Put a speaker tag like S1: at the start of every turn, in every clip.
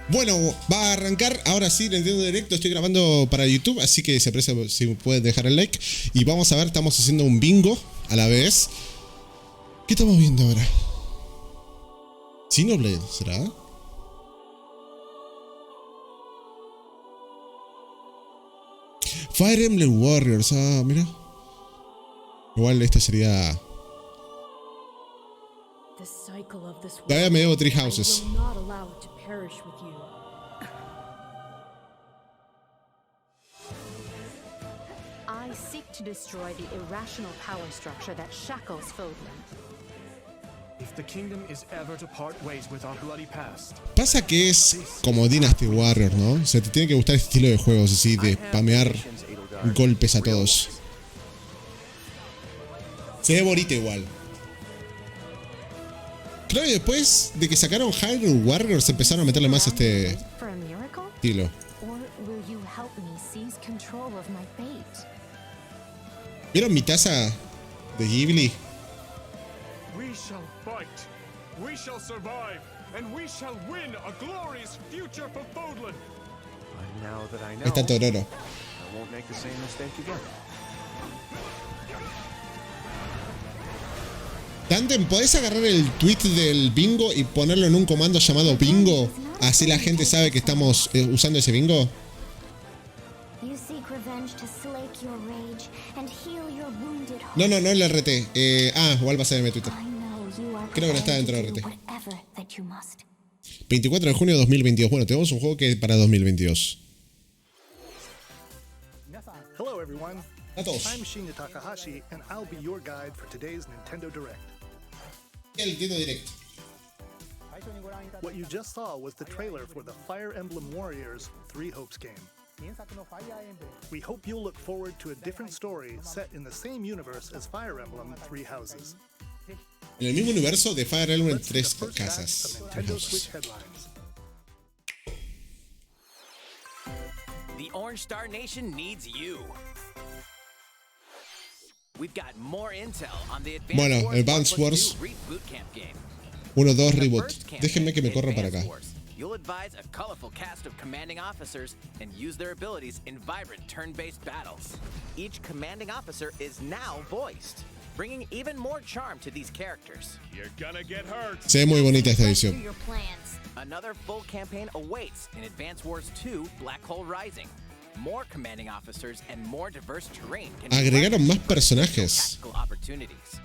S1: Bueno, va a arrancar ahora sí el Nintendo Directo. Estoy grabando para YouTube, así que se aprecia si pueden dejar el like. Y vamos a ver, estamos haciendo un bingo a la vez. ¿Qué estamos viendo ahora? Xenoblade, ¿será? Fire Emblem Warriors, ah, mira. Igual este sería... Todavía me debo Three Houses.
S2: I seek to destroy the irrational power structure that shackles Fodlan.
S3: If the kingdom is ever to part ways with our bloody past.
S1: Pasa que es como Dynasty Warriors, ¿no? O sea, te tiene que gustar este estilo de juegos así, de spamear golpes a todos. Se ve bonito igual. Creo que después de que sacaron Hyrule Warriors empezaron a meterle más este estilo. ¿Vieron mi taza de Ghibli?
S3: We shall fight. We shall survive, and we shall win a glorious future for Fodlan. And now that I know,
S1: Ahí está Tororo.
S3: I won't make the same mistake again.
S1: Tandem, ¿podés agarrar el tweet del bingo y ponerlo en un comando llamado bingo? Así la gente sabe que estamos usando ese bingo. No, no el RT. Igual va a ser en mi Twitter. Creo que no está dentro del RT. 24 de junio de 2022. Bueno, tenemos un juego que es para 2022.
S4: Hello everyone.
S1: A todos.
S4: I'm Shinya Takahashi and I'll be your guide for today's Nintendo Direct.
S1: El Nintendo Direct.
S4: What you just saw was the trailer for the Fire Emblem Warriors 3 Hopes game. We hope you'll look forward to a different story set in the same universe as Fire Emblem 3 Houses.
S1: En el mismo universo de Fire Emblem
S4: Let's see the
S1: 3
S4: first half
S1: casas.
S4: of Nintendo Switch headlines.
S5: The Orange Star Nation needs you. We've got more intel on the
S1: Bueno, Advance Wars
S5: Reboot Camp game.
S1: 1-2 Reebot. Déjenme que me corra para acá.
S5: You'll advise a colorful cast of commanding officers and use their abilities in vibrant turn-based battles. Each commanding officer is now voiced, bringing even more charm to these characters.
S3: You're gonna get hurt.
S1: Se ve muy bonita esta edición.
S5: Another full campaign awaits in Advance Wars 2 Black Hole Rising. More commanding officers and more diverse terrain can be
S1: Agregaron más personajes.
S5: tactical opportunities,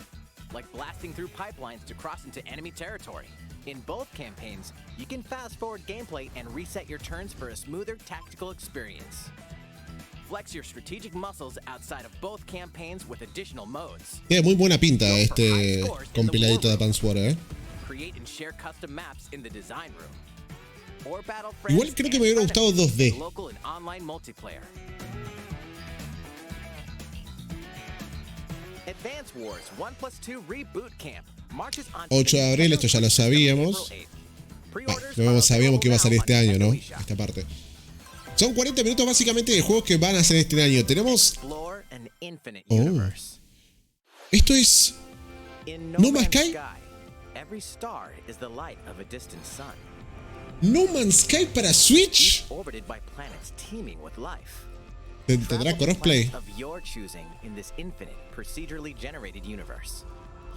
S5: like blasting through pipelines to cross into enemy territory. In both campaigns, you can fast-forward gameplay and reset your turns for a smoother tactical experience. Flex your strategic muscles outside of both campaigns with additional modes.
S1: Tiene muy buena pinta este compiladito de Advance Wars,
S5: Create and share custom maps in the design room. Or battle
S1: Igual creo que me hubiera gustado 2D.
S5: Local and online multiplayer. Advance Wars 1+2 Reboot Camp marches on
S1: 8 de abril, esto ya lo sabíamos. Sabíamos que iba a salir este año, ¿no? Esta parte. Son 40 minutos básicamente de juegos que van a salir este año. Tenemos... Esto es... No Man's Sky.
S5: Every star is the light of a distant sun.
S1: No Man's Sky para Switch.
S5: Orbited by planets teeming with life.
S1: ¿Tendrá crossplay?
S5: Of your choosing in this infinite, procedurally generated universe.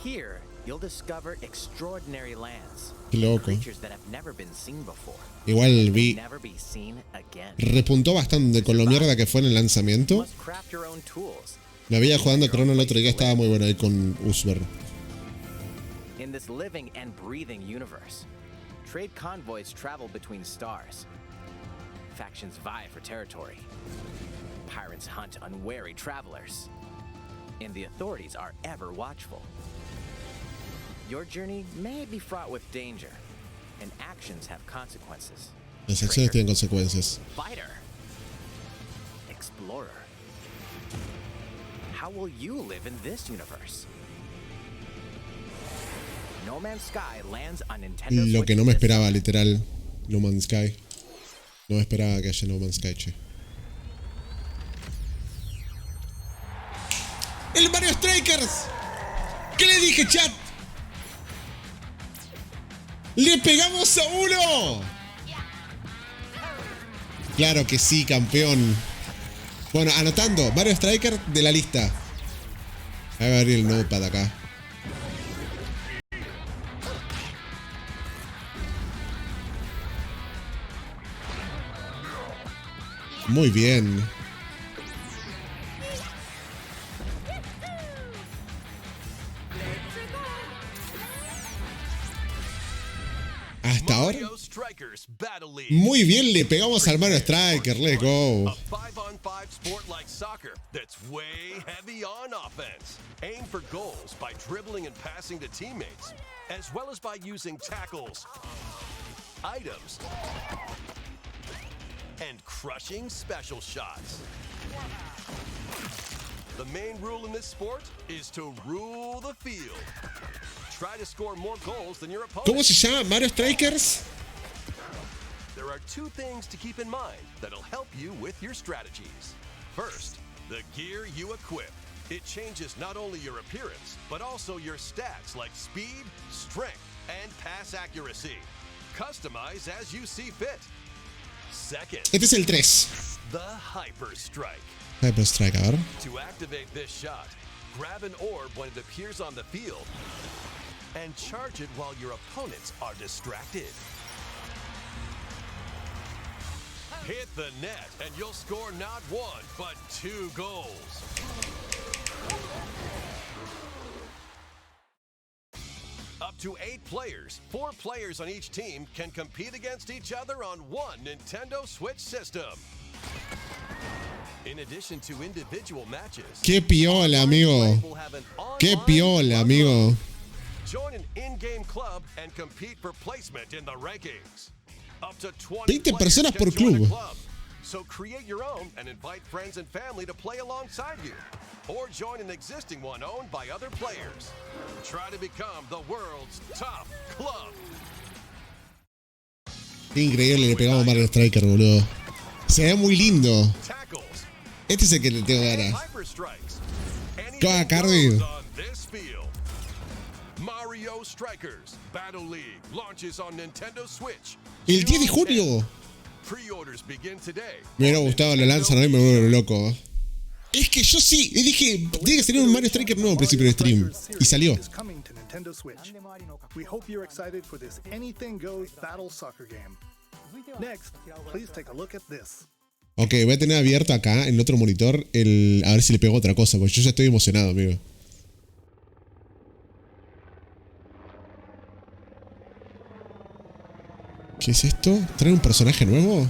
S5: Here, you'll discover extraordinary lands.
S1: Qué loco.
S5: Creatures that have never been seen before.
S1: Igual vi...
S5: Never be seen again.
S1: Repuntó bastante con lo mierda que fue en el lanzamiento.
S5: Must craft your own tools.
S1: Me había jugando a Chrono el otro día, estaba muy bueno ahí con Usber.
S5: In this living and breathing universe, trade convoys travel between stars. Factions vie for territory. Pirates hunt unwary travelers. And the authorities are ever watchful. Your journey may be fraught with danger, and actions have consequences.
S1: Las acciones tienen consecuencias.
S5: Fighter. Explorer. How will you live in this universe? No Man's Sky lands on Nintendo
S1: Lo que no me
S5: Switch
S1: esperaba, literal. No Man's Sky. No me esperaba que haya No Man's Sky, che. ¡El Mario Strikers! ¿Qué le dije, chat? ¡Le pegamos a uno! Claro que sí, campeón. Bueno, anotando. Mario Striker de la lista. Voy a abrir el notepad acá. Muy bien. Hasta ahora. Muy bien, le pegamos al Mario Striker. Let's go.
S6: A 5-on-5 sport like soccer that's way heavy on offense. Aim for goals by dribbling and passing to teammates, as well as by using tackles, items, and crushing special shots. The main rule in this sport is to rule the field. Try to score more goals than your opponent.
S1: ¿Cómo se llama? Mario Strikers.
S6: There are two things to keep in mind that'll help you with your strategies. First, the gear you equip. It changes not only your appearance, but also your stats like speed, strength, and pass accuracy. Customize as you see fit. Second,
S1: Este es el 3.
S6: the Hyper Strike.
S1: Hyper Strike, a ver.
S6: To activate this shot, grab an orb when it appears on the field and charge it while your opponents are distracted. Hit the net and you'll score not one, but 2 goals. Up to 8 players, 4 players on each team can compete against each other on one Nintendo Switch system. In addition to individual matches,
S1: Qué piola, amigo.
S6: will have an
S1: Qué
S6: online
S1: piola,
S6: club
S1: amigo.
S6: mode. Join an in-game club and compete for placement in the rankings. Up to 20
S1: 20
S6: players
S1: personas
S6: can
S1: por
S6: join a
S1: club.
S6: club. So create your own and invite friends and family to play alongside you. Or join an existing one owned by other players. Try to become the world's top club.
S1: Increíble, le pegamos a Mario Striker, boludo. Se ve muy lindo.
S6: Tackles,
S1: Este es el que le tengo ganas.
S6: hyper strikes.
S1: Go, Kirby.
S6: Goes on this field. Mario Strikers Battle League launches on Nintendo Switch.
S1: El 10 de
S6: June 10th.
S1: junio.
S6: Pre-orders begin today.
S1: Me hubiera gustado la lanza, ¿no? Y me vuelvo loco. Es que yo sí, y dije, tiene que salir un Mario Striker nuevo al principio del stream. Y salió.
S4: Is coming to Nintendo Switch. We hope you're excited for this anything goes battle soccer game. Next, please take a look at this.
S1: Ok, voy a tener abierto acá en otro monitor el. A ver si le pego otra cosa, porque yo ya estoy emocionado, amigo. ¿Qué es esto? ¿Trae un personaje nuevo?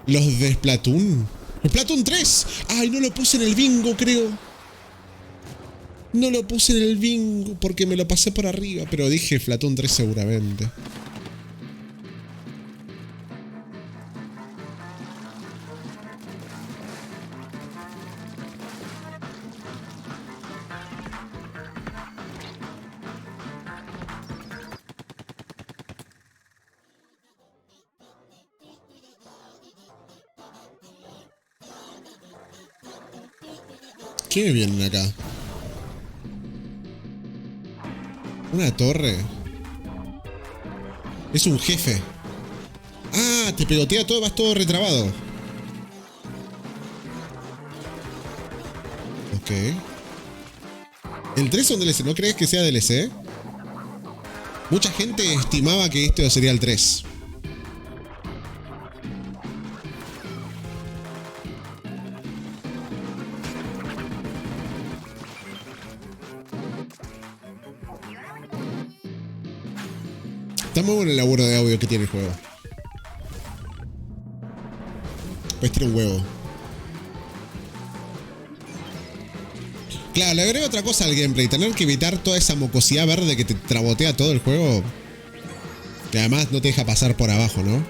S1: Los de Splatoon. ¡Splatoon 3! ¡Ay, no lo puse en el bingo, creo! No lo puse en el bingo porque me lo pasé por arriba, pero dije Splatoon 3 seguramente. ¿Qué me vienen acá? Una torre. Es un jefe. Ah, te pegotea todo, vas todo retrabado. Ok. ¿El 3 es un DLC? ¿No crees que sea DLC? Mucha gente estimaba que esto sería el 3. Está muy bueno el laburo de audio que tiene el juego. Pues tiene un huevo. Claro, le agrego otra cosa al gameplay. Tener que evitar toda esa mocosidad verde que te trabotea todo el juego. Que además no te deja pasar por abajo, ¿no?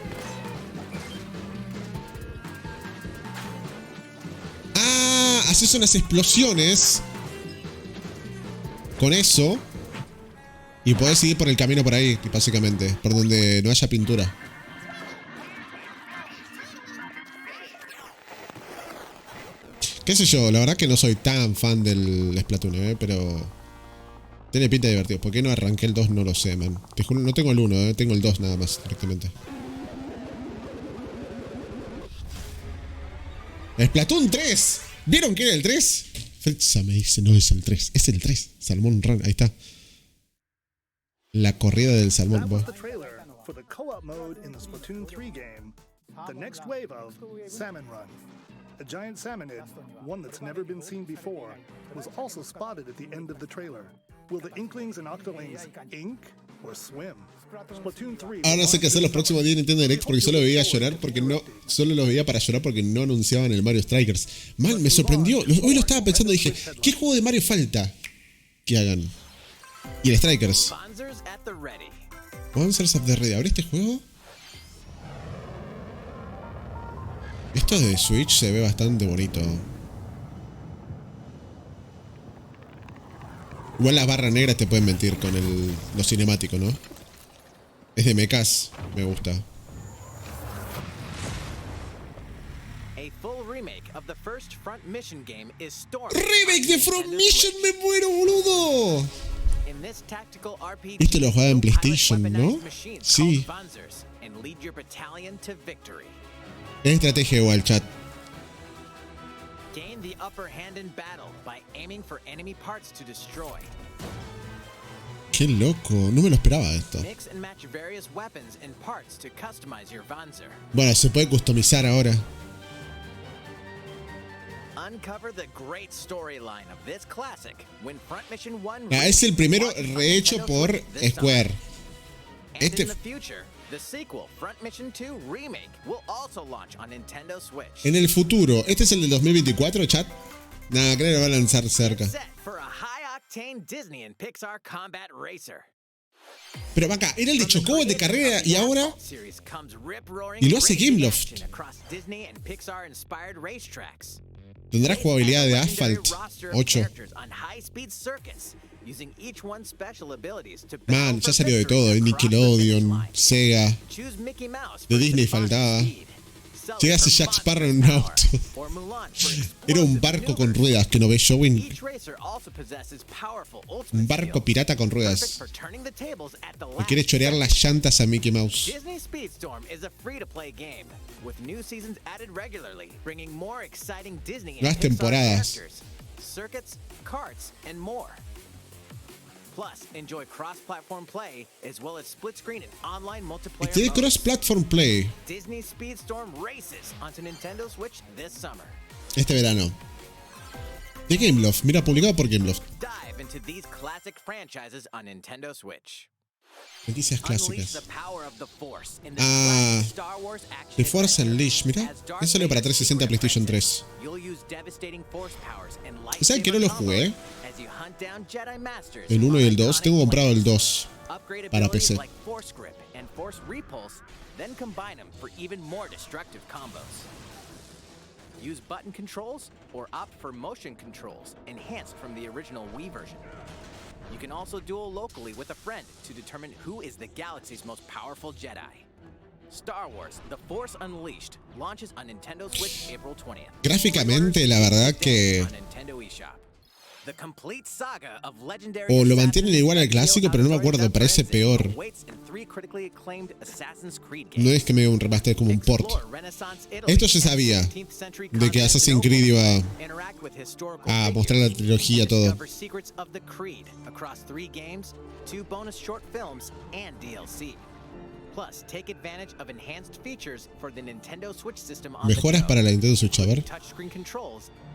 S1: Ah, haces unas explosiones. Con eso. Y podés seguir por el camino por ahí, básicamente. Por donde no haya pintura. Qué sé yo, la verdad que no soy tan fan del Splatoon, pero... Tiene pinta de divertido. ¿Por qué no arranqué el 2? No lo sé, man. Te juro, no tengo el 1, tengo el 2 nada más, directamente. Splatoon 3. ¿Vieron que era el 3? Fritza me dice, no es el 3. Es el 3. Salmón Run, ahí está. La corrida del salmón.
S4: That was the trailer for the co-op mode in the Splatoon 3 game. The next wave of Salmon Run. A giant salmonid, one that's never been seen before, was also spotted at the end of the trailer. Will the Inklings and Octolings ink or swim? Splatoon 3.
S1: Ahora no sé qué hacer los próximos días de Nintendo Direct porque solo veía llorar porque no. Solo los veía para llorar porque no anunciaban el Mario Strikers. Mal, me sorprendió. Hoy lo estaba pensando y dije, ¿qué juego de Mario falta que hagan? Y el Strikers. Monsters at the Ready. ¿Abre este juego? Esto de Switch se ve bastante bonito. Igual las barras negras te pueden mentir con lo cinemático, ¿no? Es de mechas, me gusta. ¡Remake de Front Mission! ¡Me muero, boludo! Esto lo jugaba en PlayStation, ¿no? Sí. Es estrategia igual, chat.
S5: Gain the upper hand in battle by aiming for enemy parts to destroy.
S1: Qué loco, no me lo esperaba esto.
S5: Mix and match various weapons and parts to customize your Panzer.
S1: Bueno, se puede customizar ahora.
S5: Uncover the great storyline of this classic when Front Mission 1
S1: Es el primero rehecho por Square.
S5: In the future, the sequel, Front Mission 2 Remake, will also launch on Nintendo Switch.
S1: En el futuro, ¿este es el del 2024, chat? Nada, creo que lo va a lanzar cerca. Pero va acá, era el de Chocobo de carrera y ahora. Y lo hace Gameloft. Tendrá jugabilidad de Asphalt 8. Man, ya salió de todo, de Nickelodeon, Sega, de Disney faltaba. Llegas a Jack Sparrow en un auto. Era un barco con ruedas, que no ves, Joven. Un barco pirata con ruedas. Que quiere chorear las llantas a Mickey Mouse. Nuevas temporadas.
S5: Plus, enjoy cross-platform play as well as split-screen and online multiplayer.
S1: Este de cross-platform play.
S5: Disney Speedstorm races onto Nintendo Switch this summer.
S1: Este verano. De Gameloft, mira, publicado por Gameloft.
S5: Dive into these classic franchises on Nintendo Switch.
S1: Noticias clásicas. Ah, The Force Unleashed, mira. Eso salió para 360 PlayStation 3. ¿Saben que no lo jugué? El 1 y el 2. Tengo comprado el 2 para PC.
S5: Use button controls or opt for motion controls enhanced from the original Wii version. You can also duel locally with a friend to determine who is the galaxy's most powerful Jedi. Star Wars: The Force Unleashed launches on Nintendo Switch April 20th.
S1: Gráficamente, la verdad que o lo mantienen igual al clásico, pero no me acuerdo, parece peor. No es que me diga un remaster, como un port. Esto se sabía, de que Assassin's Creed iba a mostrar la trilogía, todo. Mejoras para la Nintendo Switch, a ver.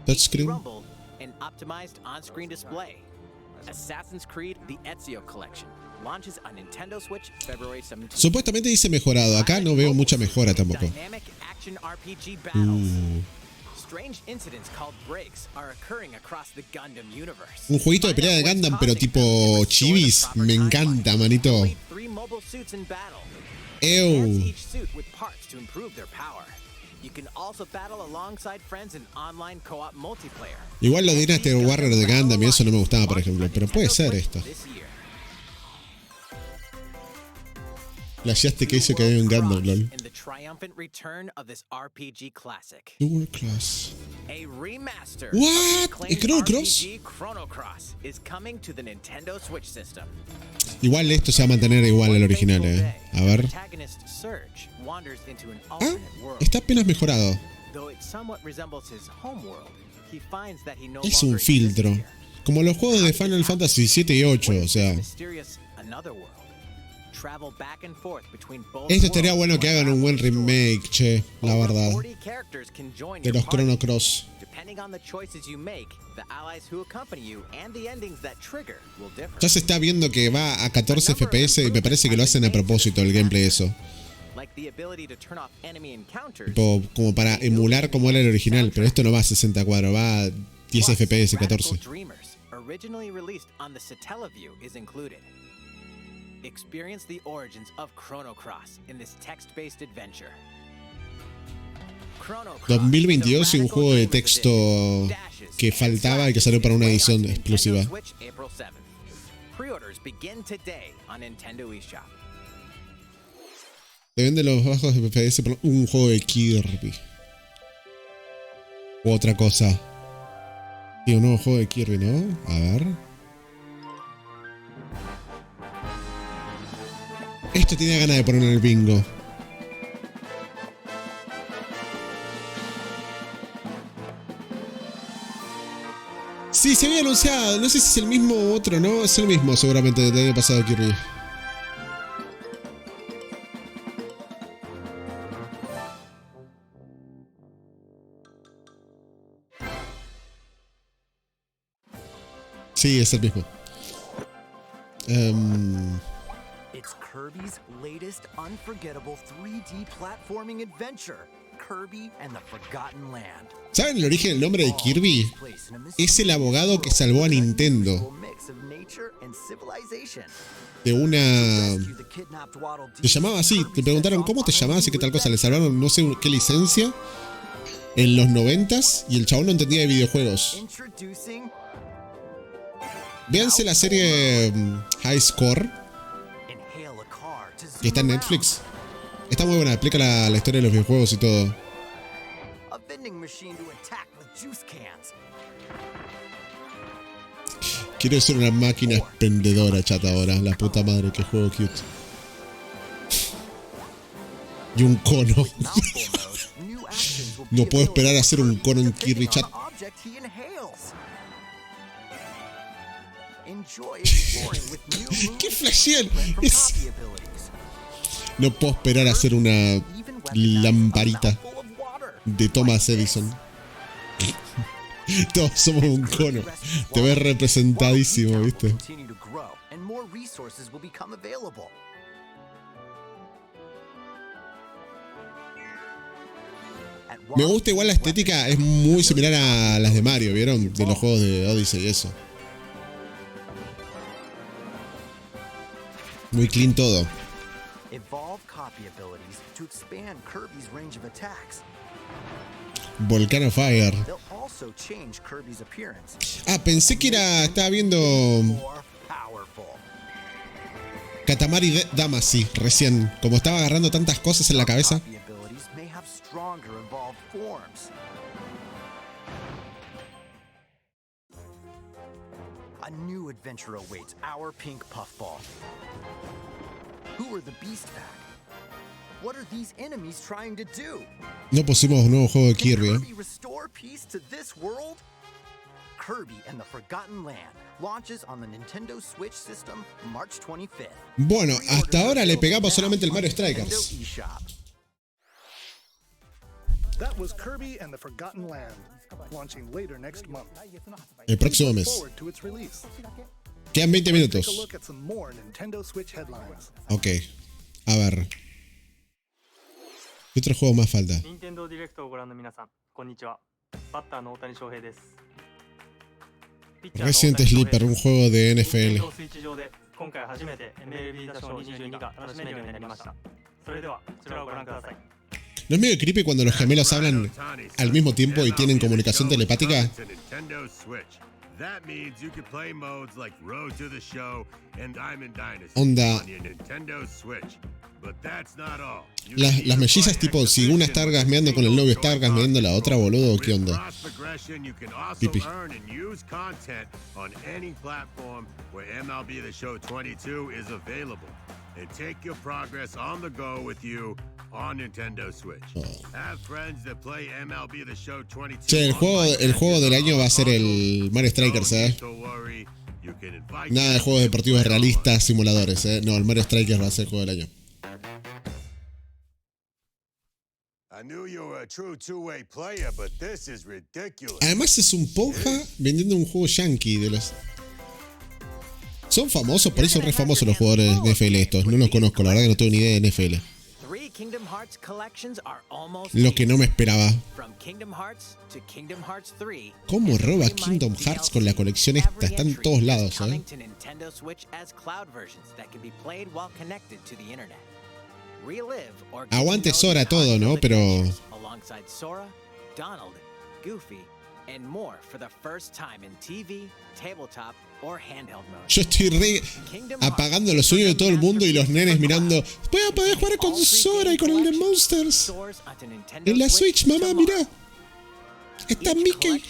S1: Touchscreen.
S5: An optimized on-screen display. Assassin's Creed: The Ezio Collection launches on Nintendo Switch February 17th.
S1: Supuestamente dice mejorado. Acá no veo mucha mejora tampoco.
S5: Dynamic action RPG battles. Strange incidents called breaks are occurring across the Gundam universe.
S1: Un jueguito de pelea de Gundam, pero tipo chivis. Me encanta, manito. Ew.
S5: You can also battle alongside friends in online co-op multiplayer.
S1: Igual lo de Dynasty Warrior de Gundam y eso no me gustaba, por ejemplo, pero puede ser esto. La Just que hizo que había un Gundam, lol. Dual Class. What? ¿Y Chrono Cross?
S5: Chrono Cross is coming to the Nintendo Switch system.
S1: Igual esto se va a mantener igual al original, A ver. Ah, está apenas mejorado. Es un filtro. Como los juegos de Final Fantasy 7 y 8, o sea. Esto estaría bueno que hagan un buen remake, che, la verdad. De los Chrono Cross. Ya se está viendo que va a 14 FPS y me parece que lo hacen a propósito el gameplay eso. Tipo, como para emular como era el original, pero esto no va a 60 cuadros, va a 10 FPS 14.
S5: Experience the origins of Chrono Cross in this text-based adventure.
S1: 2022 y un juego de texto que faltaba y que salió para una edición exclusiva. Te venden los bajos de FPS por un juego de Kirby. U otra cosa. Y un nuevo juego de Kirby, ¿no? A ver. Esto tenía ganas de poner en el bingo. Sí, se había anunciado. No sé si es el mismo u otro, ¿no? Es el mismo, seguramente, del año pasado, Kirby. Sí, es el mismo.
S7: It's Kirby's latest unforgettable 3D platforming adventure, Kirby and the Forgotten Land.
S1: ¿Saben el origen del nombre de Kirby? Es el abogado que salvó a Nintendo de una... Se llamaba así, te preguntaron cómo te llamabas y qué tal cosa, le salvaron no sé qué licencia en los 90s y el chabón no entendía de videojuegos. Véanse la serie High Score, que está en Netflix. Está muy buena, explica la historia de los videojuegos y todo. Quiero ser una máquina expendedora, chata, ahora. La puta madre, qué juego cute. Y un cono. No puedo esperar a hacer un cono en Kirby Chat. ¡Qué flashean! No puedo esperar a hacer una lamparita de Thomas Edison. Todos somos un cono. Te ves representadísimo, ¿viste? Me gusta igual la estética, es muy similar a las de Mario, ¿vieron? De los juegos de Odyssey y eso. Muy clean todo. Volcano Fire. Ah, pensé que era... Estaba viendo... Katamari Damacy recién. Como estaba agarrando tantas cosas en la cabeza.
S7: A new adventure awaits our pink puffball. Who are the beast pack? What are these enemies trying to do?
S1: No pusimos un nuevo juego de Kirby,
S7: Kirby restore peace to this world? Kirby and the Forgotten Land launches on the Nintendo Switch system March 25th.
S1: Bueno, hasta ahora le pegamos solamente el Mario Strikers.
S4: That was Kirby and the Forgotten Land, launching later next month.
S1: El próximo mes. Quedan 20 minutos. Ok. A ver. ¿Qué otro juego más falta? Resident Sleeper, un juego de NFL. ¿No es medio creepy cuando los gemelos hablan al mismo tiempo y tienen comunicación telepática? Onda. Las mellizas tipo, si una está orgasmeando con el novio, está orgasmeando la otra, boludo, ¿qué onda?
S8: session, you can also
S1: Pipi.
S8: earn and use content on any platform where MLB The Show 22 is available. And take your progress on the go with you on Nintendo Switch. Have friends that play MLB The Show 22.
S1: Che, el juego del año va a ser el Mario Strikers, Nada de juegos deportivos realistas, simuladores, No, el Mario Strikers va a ser el juego del año. Además es un ponja vendiendo un juego yankee de los... Son famosos, por eso son re famosos los jugadores de NFL estos. No los conozco, la verdad que no tengo ni idea de NFL. Lo que no me esperaba. ¿Cómo roba Kingdom Hearts con la colección esta? Está en todos lados, Aguante Sora todo, ¿no? Pero... Yo estoy re apagando los sueños de todo el mundo y los nenes mirando. Voy a poder jugar con Sora y con el de Monsters. En la Switch, mamá, mira. Está Mickey.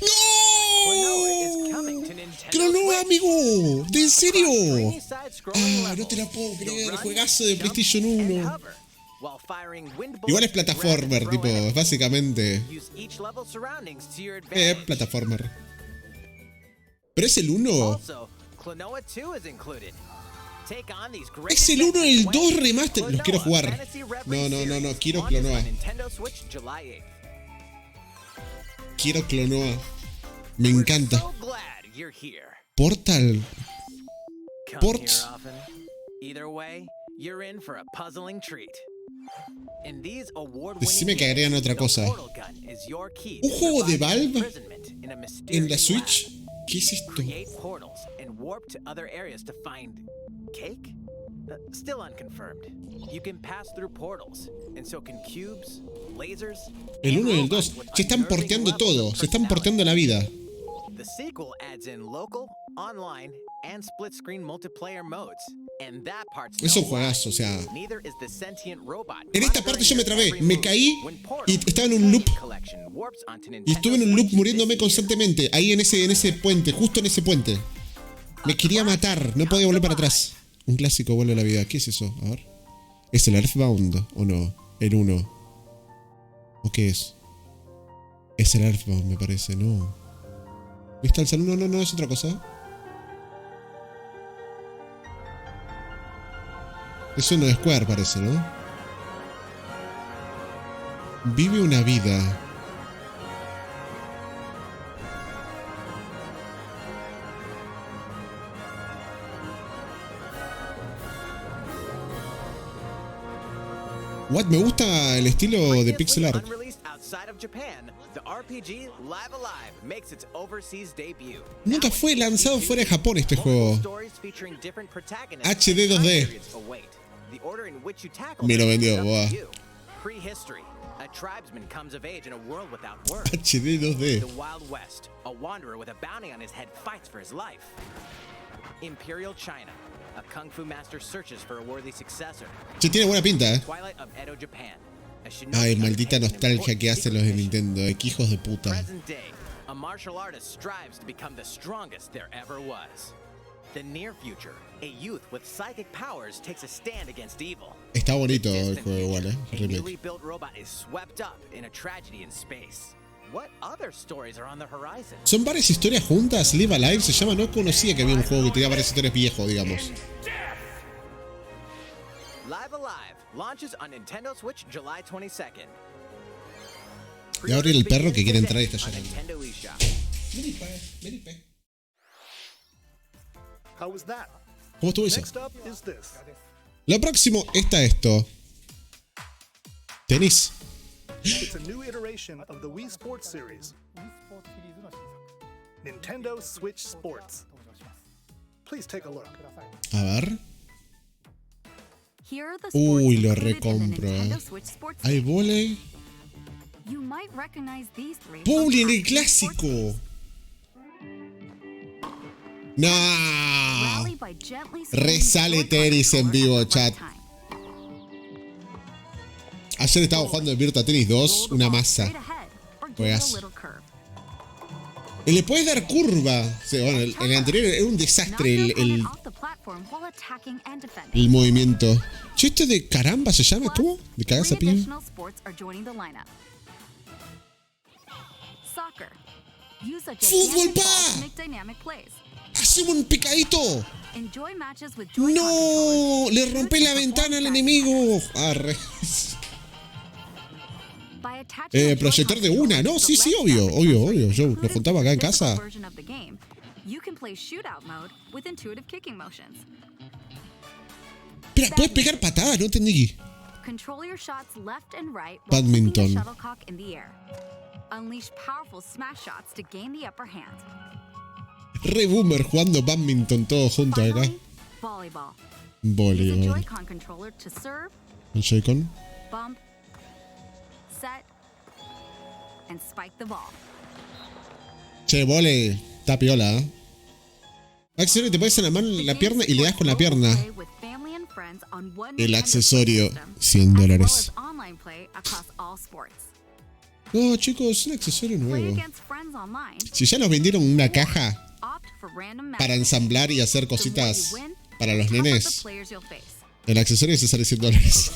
S1: ¡No! ¡Klonoa, amigo! ¿De en serio? Ah, no te la puedo creer. Juegazo de PlayStation 1. Igual es plataformer, tipo, básicamente. Plataformer. ¿Pero es el 1? Es el 1 y el 2 remaster. Los quiero jugar. No. Quiero Klonoa. Quiero Klonoa. Me encanta. Portal. Decime que agregan otra cosa. ¿Un juego de Valve en la Switch? ¿Qué es esto? El 1 y el 2. Se están porteando todo. Se están porteando la vida.
S5: The sequel adds in local, online, and split-screen multiplayer modes. And that part's
S1: es un juegazo, o sea...
S5: Neither is the sentient robot.
S1: En esta parte yo me trabé, me caí y estaba en un loop. Y estuve en un loop muriéndome constantemente. Ahí en ese puente, justo en ese puente. Me quería matar, no podía volver para atrás. Un clásico vuelve a la vida. ¿Qué es eso? A ver. ¿Es el Earthbound o no? El 1. ¿O qué es? Es el Earthbound, me parece, no. ¿Viste el salón? No, es otra cosa. Eso no es Square, parece, ¿no? Vive una vida. What? Me gusta el estilo de pixel art. Nunca fue lanzado fuera de Japón este juego. HD 2D. Me lo vendió, boa. HD 2D.
S5: Imperial China. A kung fu master searches for a worthy successor.
S1: Se tiene buena pinta,
S5: Twilight of Edo, Japan.
S1: Ay, maldita nostalgia que hacen los de Nintendo, que hijos de puta.
S5: Present day, a martial artist strives to become the strongest there ever was. The near future, a youth with psychic powers takes a stand against evil.
S1: Está bonito el juego igual,
S5: A newly built robot is swept up in a tragedy in space. What other stories are on the horizon?
S1: Son varias historias juntas. Live Alive se llama. No conocía que había un juego que tenía varias historias viejo, digamos.
S5: Live Alive launches on Nintendo Switch July 22nd.
S1: Y ahora el perro que quiere entrar y está llorando. ¿Cómo estuvo eso? Lo próximo está esto. Tenis.
S4: It's a new iteration of the Wii Sports series. Nintendo Switch Sports. Please take a look.
S1: A ver. Uy, lo recompro. Hay volei. Bowling, el clásico. No. Resale tenis en vivo, chat. Ayer estaba jugando en Virtua Tennis 2, una masa. Juegas. Le puedes dar curva. Sí, bueno, en el anterior era un desastre el movimiento. Che, ¿esto de caramba se llama? ¿Cómo? ¿De cagas a piña? ¡Fútbol, pa! ¡Hacemos un picadito! ¡No! ¡Le rompí la ventana al enemigo! Arre. Proyectar de una, ¿no? Sí, sí, obvio. Yo lo juntaba acá en casa. Espera, ¿puedes pegar patadas? No entendí. Badminton. Re boomer jugando badminton todos juntos acá. Voleibol. ¿El Joy-Con? Che, vole, está piola, ¿eh? Accesorio, te pones en la mano la pierna y le das con la pierna. El accesorio, $100. No, chicos, un accesorio nuevo. Si ya nos vendieron una caja para ensamblar y hacer cositas para los nenes, el accesorio se sale $100.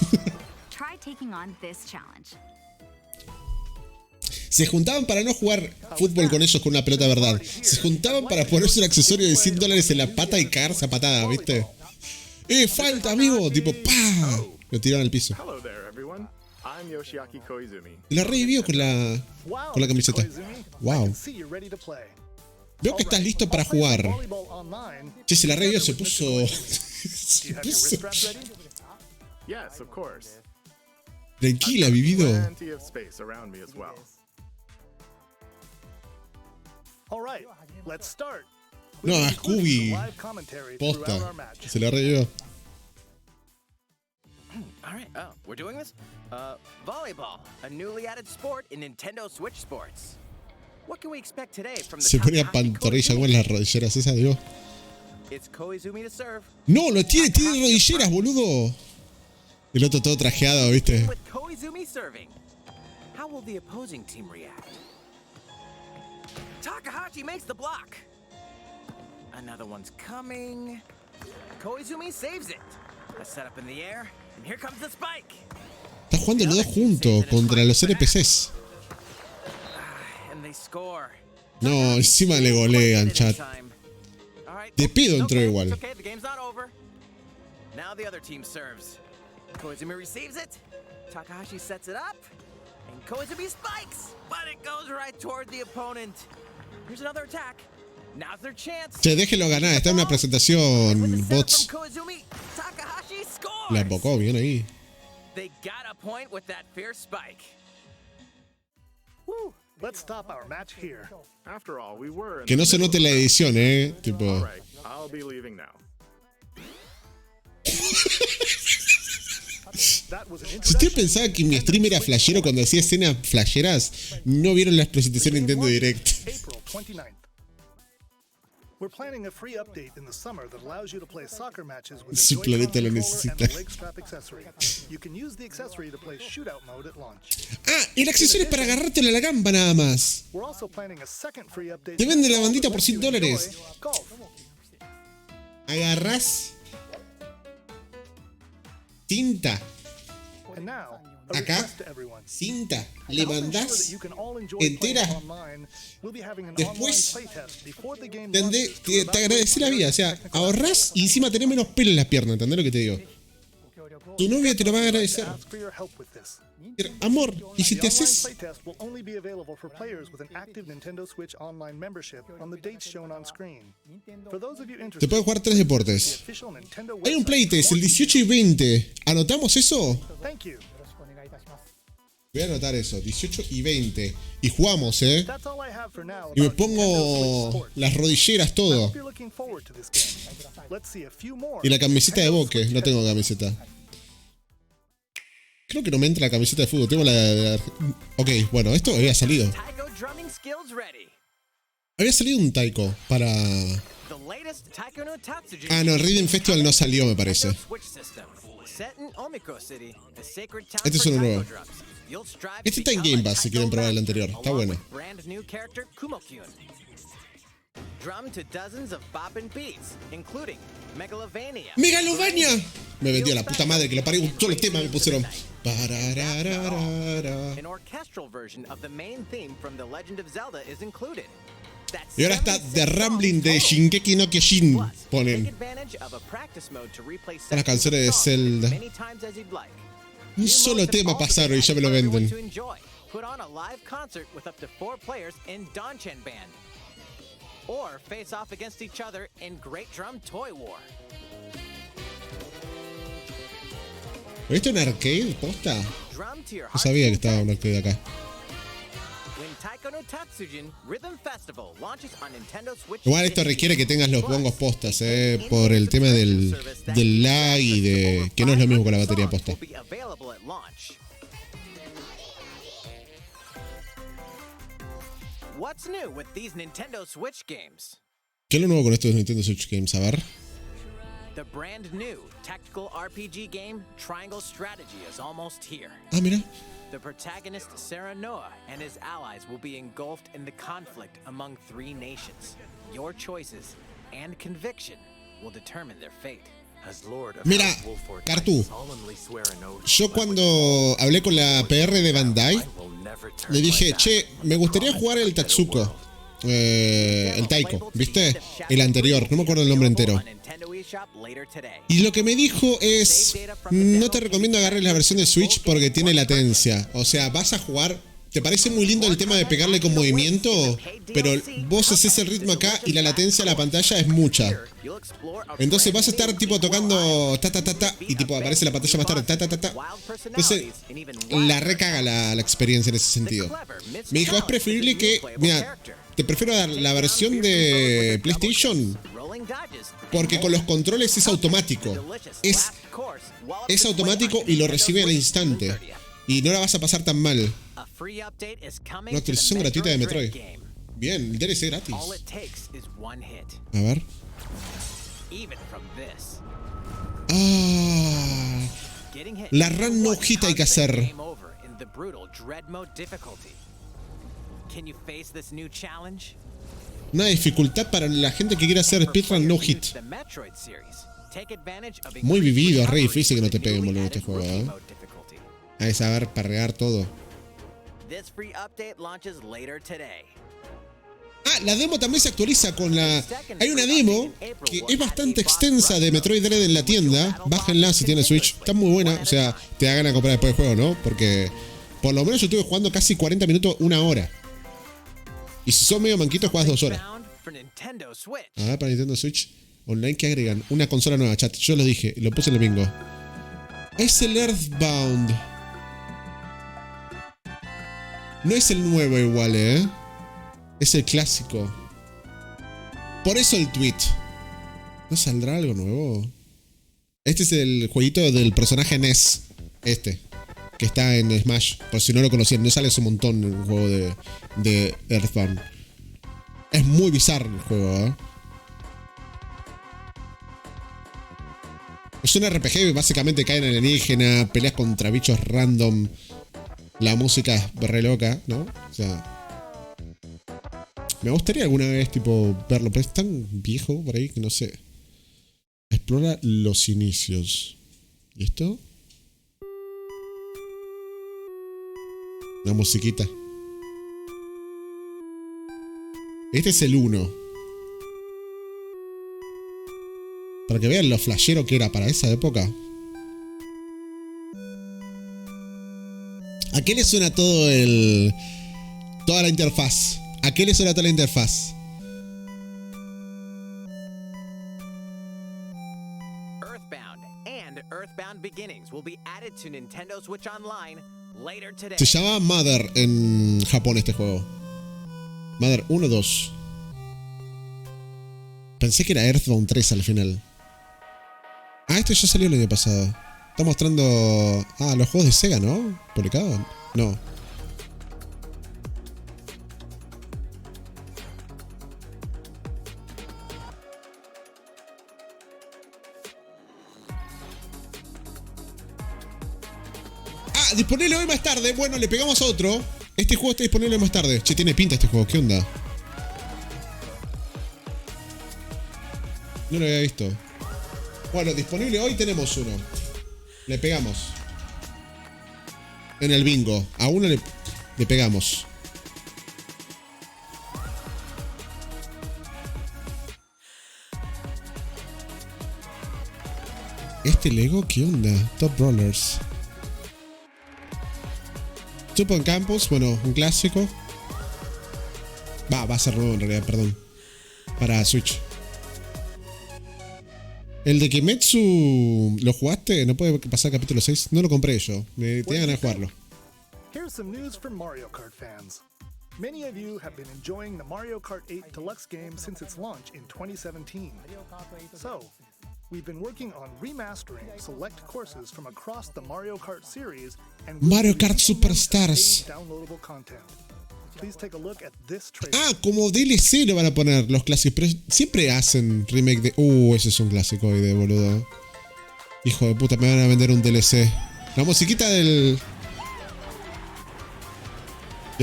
S1: Se juntaban para no jugar fútbol con ellos con una pelota de verdad. Se juntaban para ponerse un accesorio de $100 en la pata y cagarse a patada, ¿viste? Falta, amigo. Tipo, ¡pah! Lo tiraron al piso. La revivió con la camiseta. Wow. Veo que estás listo para jugar. Che, se la revivió, se puso... Tranquila, vivido. No, a Scooby. Posta. Se la revivió.
S5: All right. Oh, we're doing this? Volleyball, a newly added sport in Nintendo Switch Sports. What can we expect today from the
S1: Se ponía pantorrilla con las rodilleras esas, digo.
S5: It's Koizumi to serve.
S1: No, lo tiene rodilleras, boludo. El otro todo trajeado, ¿viste?
S5: With Koizumi serving, how will the opposing team react? Takahashi makes the block. Another one's coming. Koizumi saves it. A setup in the air, and here comes the spike.
S1: Está jugando los dos juntos contra los NPCs.
S5: And they score.
S1: No, encima le golean, chat. De pedo entró igual.
S5: Okay, the game's not over. Now the other team serves. Koizumi receives it. Takahashi sets it up. And Koizumi spikes. But it goes right toward the opponent. Here's another attack. Now's their chance.
S1: Che, déjelo ganar. Está en una presentación, bots. La embocó bien ahí.
S5: They got a point with that fierce spike.
S4: Woo. Let's stop our match here.
S3: After all, we were
S1: Que no se note la edición, tipo.
S3: All right, I'll be leaving now.
S1: Si usted pensaba que mi stream era flashero cuando hacía escenas flasheras, no vieron las presentaciones Nintendo Direct.
S4: We're planning a free update in the summer that allows you to play soccer matches with
S1: Su
S4: the
S1: planeta lo
S4: Joy-Con
S1: necesita.
S4: and the leg strap accessory. You can use the accessory to play shootout mode at launch.
S1: Ah, el accesorio es para agarrártelo a la gamba nada más.
S4: We're also planning a second free update.
S1: Te vende la bandita por $100.
S4: Golf.
S1: Agarrás cinta.
S4: And now, a
S1: Acá,
S4: request to everyone.
S1: cinta, le mandás entera. Después, te agradecé la vida. O sea, ahorrás y encima tenés menos pelo en las piernas. ¿Entendés lo que te digo? Tu novia te lo va a agradecer. Amor, ¿y si te haces? Te puedes jugar 3 deportes. Hay un playtest el 18 y 20. ¿Anotamos eso? Voy a anotar eso, 18 y 20. Y jugamos, ¿eh? Y me pongo las rodilleras, todo. Y la camiseta de Boque. No tengo camiseta. Creo que no me entra la camiseta de fútbol. Tengo la... Ok, bueno, esto había salido. Había salido un taiko para Ah, no, el Rhythm Festival no salió, me parece. Este es uno nuevo. Este está en Game Pass, si quieren probar el anterior. Está bueno. ¡Megalovania! Me vendió la puta madre que lo paré un solo tema me pusieron. Y ahora está The Rambling de Shingeki no Kyojin. Ponen las canciones de Zelda. Un solo tema pasaron y ya me lo venden. ¿Viste un arcade? ¿Posta? No sabía que estaba un arcade acá. Igual esto requiere que tengas los bongos postas, por el tema del lag y de que no es lo mismo con la batería posta. ¿Qué es lo nuevo con estos Nintendo Switch Games? A ver.
S5: The brand new tactical RPG game Triangle Strategy is almost here.
S1: Ah, mira.
S5: The protagonist Noah and his allies will be engulfed in the conflict among 3 nations. Your choices and conviction will determine their fate.
S1: Mira, Kartu, yo cuando hablé con la PR de Bandai, le dije, che, me gustaría jugar el Tatsuko, el Taiko, ¿viste? El anterior, no me acuerdo el nombre entero. Y lo que me dijo es, no te recomiendo agarrar la versión de Switch porque tiene latencia. O sea, vas a jugar, te parece muy lindo el tema de pegarle con movimiento, pero vos haces el ritmo acá y la latencia de la pantalla es mucha. Entonces vas a estar tipo tocando ta ta ta ta y tipo aparece la pantalla más tarde ta ta ta ta. Entonces la recaga la experiencia en ese sentido. Me dijo, es preferible que, mira, te prefiero dar la versión de PlayStation porque con los controles es automático. Es automático y lo recibe al instante. Y no la vas a pasar tan mal. Una actualización gratuita de Metroid. Bien, el DLC gratis. A ver. Ah, la run no hit hay que hacer. Una dificultad para la gente que quiere hacer speedrun no hit. Muy vivido, es re difícil que no te peguen, boludo, este juego, ¿eh? Hay que saber parrear todo. Ah, la demo también se actualiza con la... Hay una demo que es bastante extensa de Metroid Dread en la tienda. Bájenla si tiene Switch. Está muy buena. O sea, te da ganas de comprar después del juego, ¿no? Porque por lo menos yo estuve jugando casi 40 minutos, 1 hora. Y si sos medio manquito, jugás 2 horas. A ver, para Nintendo Switch Online, ¿qué agregan? Una consola nueva, chat. Yo lo dije, lo puse en el bingo. Es el Earthbound. No es el nuevo igual, ¿eh? Es el clásico. Por eso el tweet. ¿No saldrá algo nuevo? Este es el jueguito del personaje NES. Este. Que está en Smash. Por si no lo conocían. No sale hace un montón en el juego de Earthbound. Es muy bizarro el juego, ¿eh? Es un RPG, básicamente caen alienígena, peleas contra bichos random. La música es re loca, ¿no? O sea... Me gustaría alguna vez, tipo, verlo, pero es tan viejo por ahí que no sé. Explora los inicios. ¿Y esto? Una musiquita. Este es el 1. Para que vean lo flashero que era para esa época. ¿A qué le suena todo el... toda la interfaz? ¿A qué le suena toda la interfaz?
S5: Earthbound and Earthbound Beginnings will be added to Nintendo Switch Online later today.
S1: Se llama Mother en Japón este juego. Mother 1 2. Pensé que era Earthbound 3 al final. Ah, este ya salió el año pasado. Está mostrando... Ah, los juegos de Sega, ¿no? ¿Publicados? No. Ah, disponible hoy más tarde. Bueno, le pegamos a otro. Este juego está disponible más tarde. Che, tiene pinta este juego. ¿Qué onda? No lo había visto. Bueno, disponible hoy tenemos uno. Le pegamos. En el bingo. A uno le pegamos. ¿Este Lego qué onda? Top Rollers. Super en Campus, bueno, un clásico. Va a ser nuevo en realidad, perdón. Para Switch. El de Kimetsu, ¿lo jugaste? ¿No puede pasar capítulo 6? No lo compré yo. Me tenía ganas de jugarlo.
S4: Here's some news for Mario Kart fans. Many of you have been enjoying the Mario Kart 8 Deluxe game since its launch in 2017. So, we've been working on remastering select courses from across the Mario Kart series and
S1: Mario Kart Superstars.
S4: Downloadable content. Please take a look at this trailer.
S1: Ah, como DLC lo van a poner los clásicos, pero siempre hacen remake de... ese es un clásico hoy de boludo. Hijo de puta, me van a vender un DLC. La musiquita del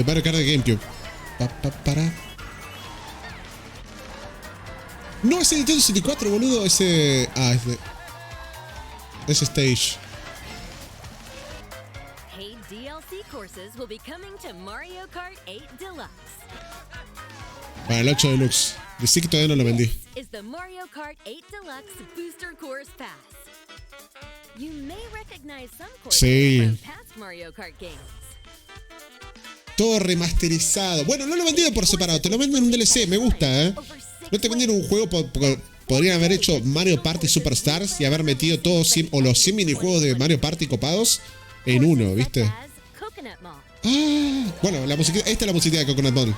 S1: Mario Kart de GameCube. Para. No, es el Nintendo 64, boludo. Ese... Ese stage.
S9: Paid DLC courses will be coming to Mario Kart 8 Deluxe.
S1: Para el 8 Deluxe. Decí que todavía no lo vendí.
S9: This is the Mario Kart 8 Deluxe Booster Course Pass. You may recognize some courses from past Mario Kart games.
S1: Todo remasterizado. Bueno, no lo vendieron por separado. Te lo venden en un DLC. Me gusta, ¿eh? No te vendieron un juego porque podrían haber hecho Mario Party Superstars y haber metido todos los 100 minijuegos de Mario Party copados en uno, ¿viste? Ah, bueno, la musiquita, esta es la musiquita de Coconut Mall.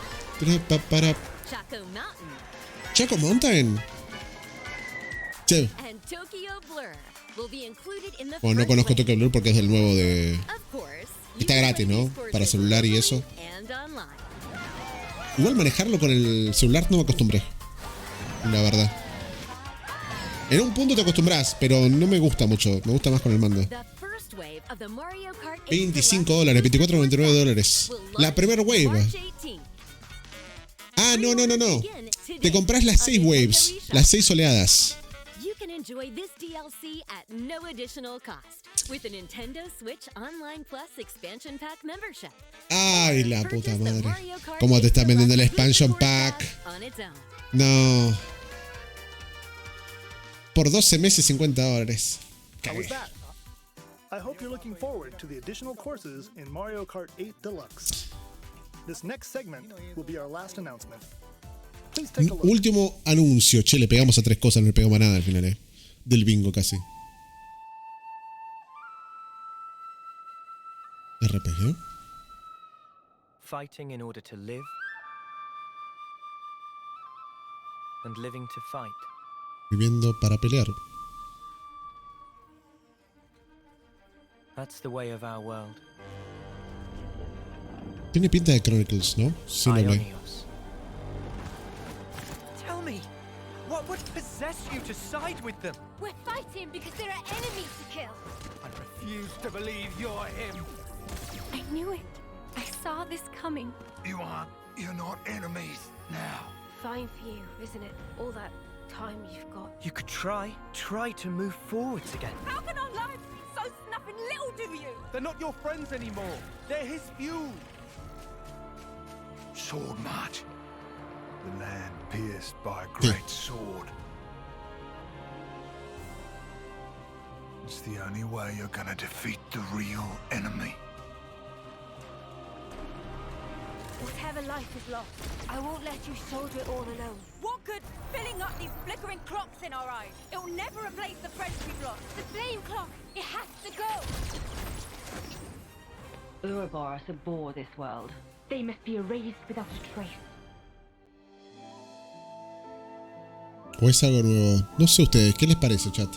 S1: Para. Chaco Mountain. Che. Bueno, no conozco Tokyo Blur porque es del nuevo de... Está gratis, ¿no? Para celular y eso. Igual manejarlo con el celular no me acostumbré. La verdad. En un punto te acostumbras, pero no me gusta mucho. Me gusta más con el mando. $25, $24.99. La primera wave. Ah, no. Te compras las 6 waves. Las 6 oleadas.
S9: Enjoy this DLC at no additional cost with a Nintendo Switch Online Plus Expansion Pack membership.
S1: Ay, la puta madre. ¿Cómo te están vendiendo el Expansion Pack? No. Por 12 meses, $50.
S4: How was that? I hope you're looking forward to the additional courses in Mario Kart 8 Deluxe. This next segment will be our last announcement. Please take a look.
S1: Último anuncio. Che, le pegamos a 3 cosas, no le pegamos a nada al final, Del bingo casi. RPG.
S10: Fighting in order to live and living to fight.
S1: Viviendo para pelear.
S10: That's the way of our world.
S1: Tiene pinta de Chronicles, ¿no? Xenoblade.
S10: Tell me, what would possess you to side with them?
S11: We're fighting because there are enemies to kill.
S3: I refuse to believe you're him.
S11: I knew it. I saw this coming.
S3: You're not enemies now.
S11: Fine for you, isn't it? All that time you've got.
S10: You could try to move forwards again.
S11: How can our lives be so snuffing little to you?
S3: They're not your friends anymore. They're his fuel. Sword march. The land pierced by a great sword. It's the only way you're gonna defeat the real enemy.
S11: Whatever life is lost, I won't let you soldier it all alone.
S12: What good filling up these flickering clocks in our eyes? It'll never replace the friends we've lost.
S11: The flame clock, it has to go!
S13: Ouroboros abhor this world. They must be erased without a trace.
S1: ¿O es algo nuevo? No sé ustedes, ¿qué les parece, chat?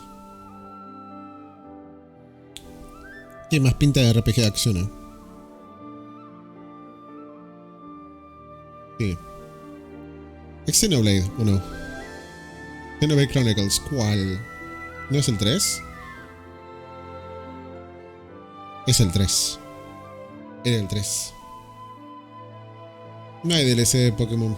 S1: Tiene más pinta de RPG de acción, ¿eh? Sí. ¿Es Xenoblade o no? Xenoblade Chronicles, ¿cuál? ¿No es el 3? Es el 3. Era el 3. No hay DLC de Pokémon.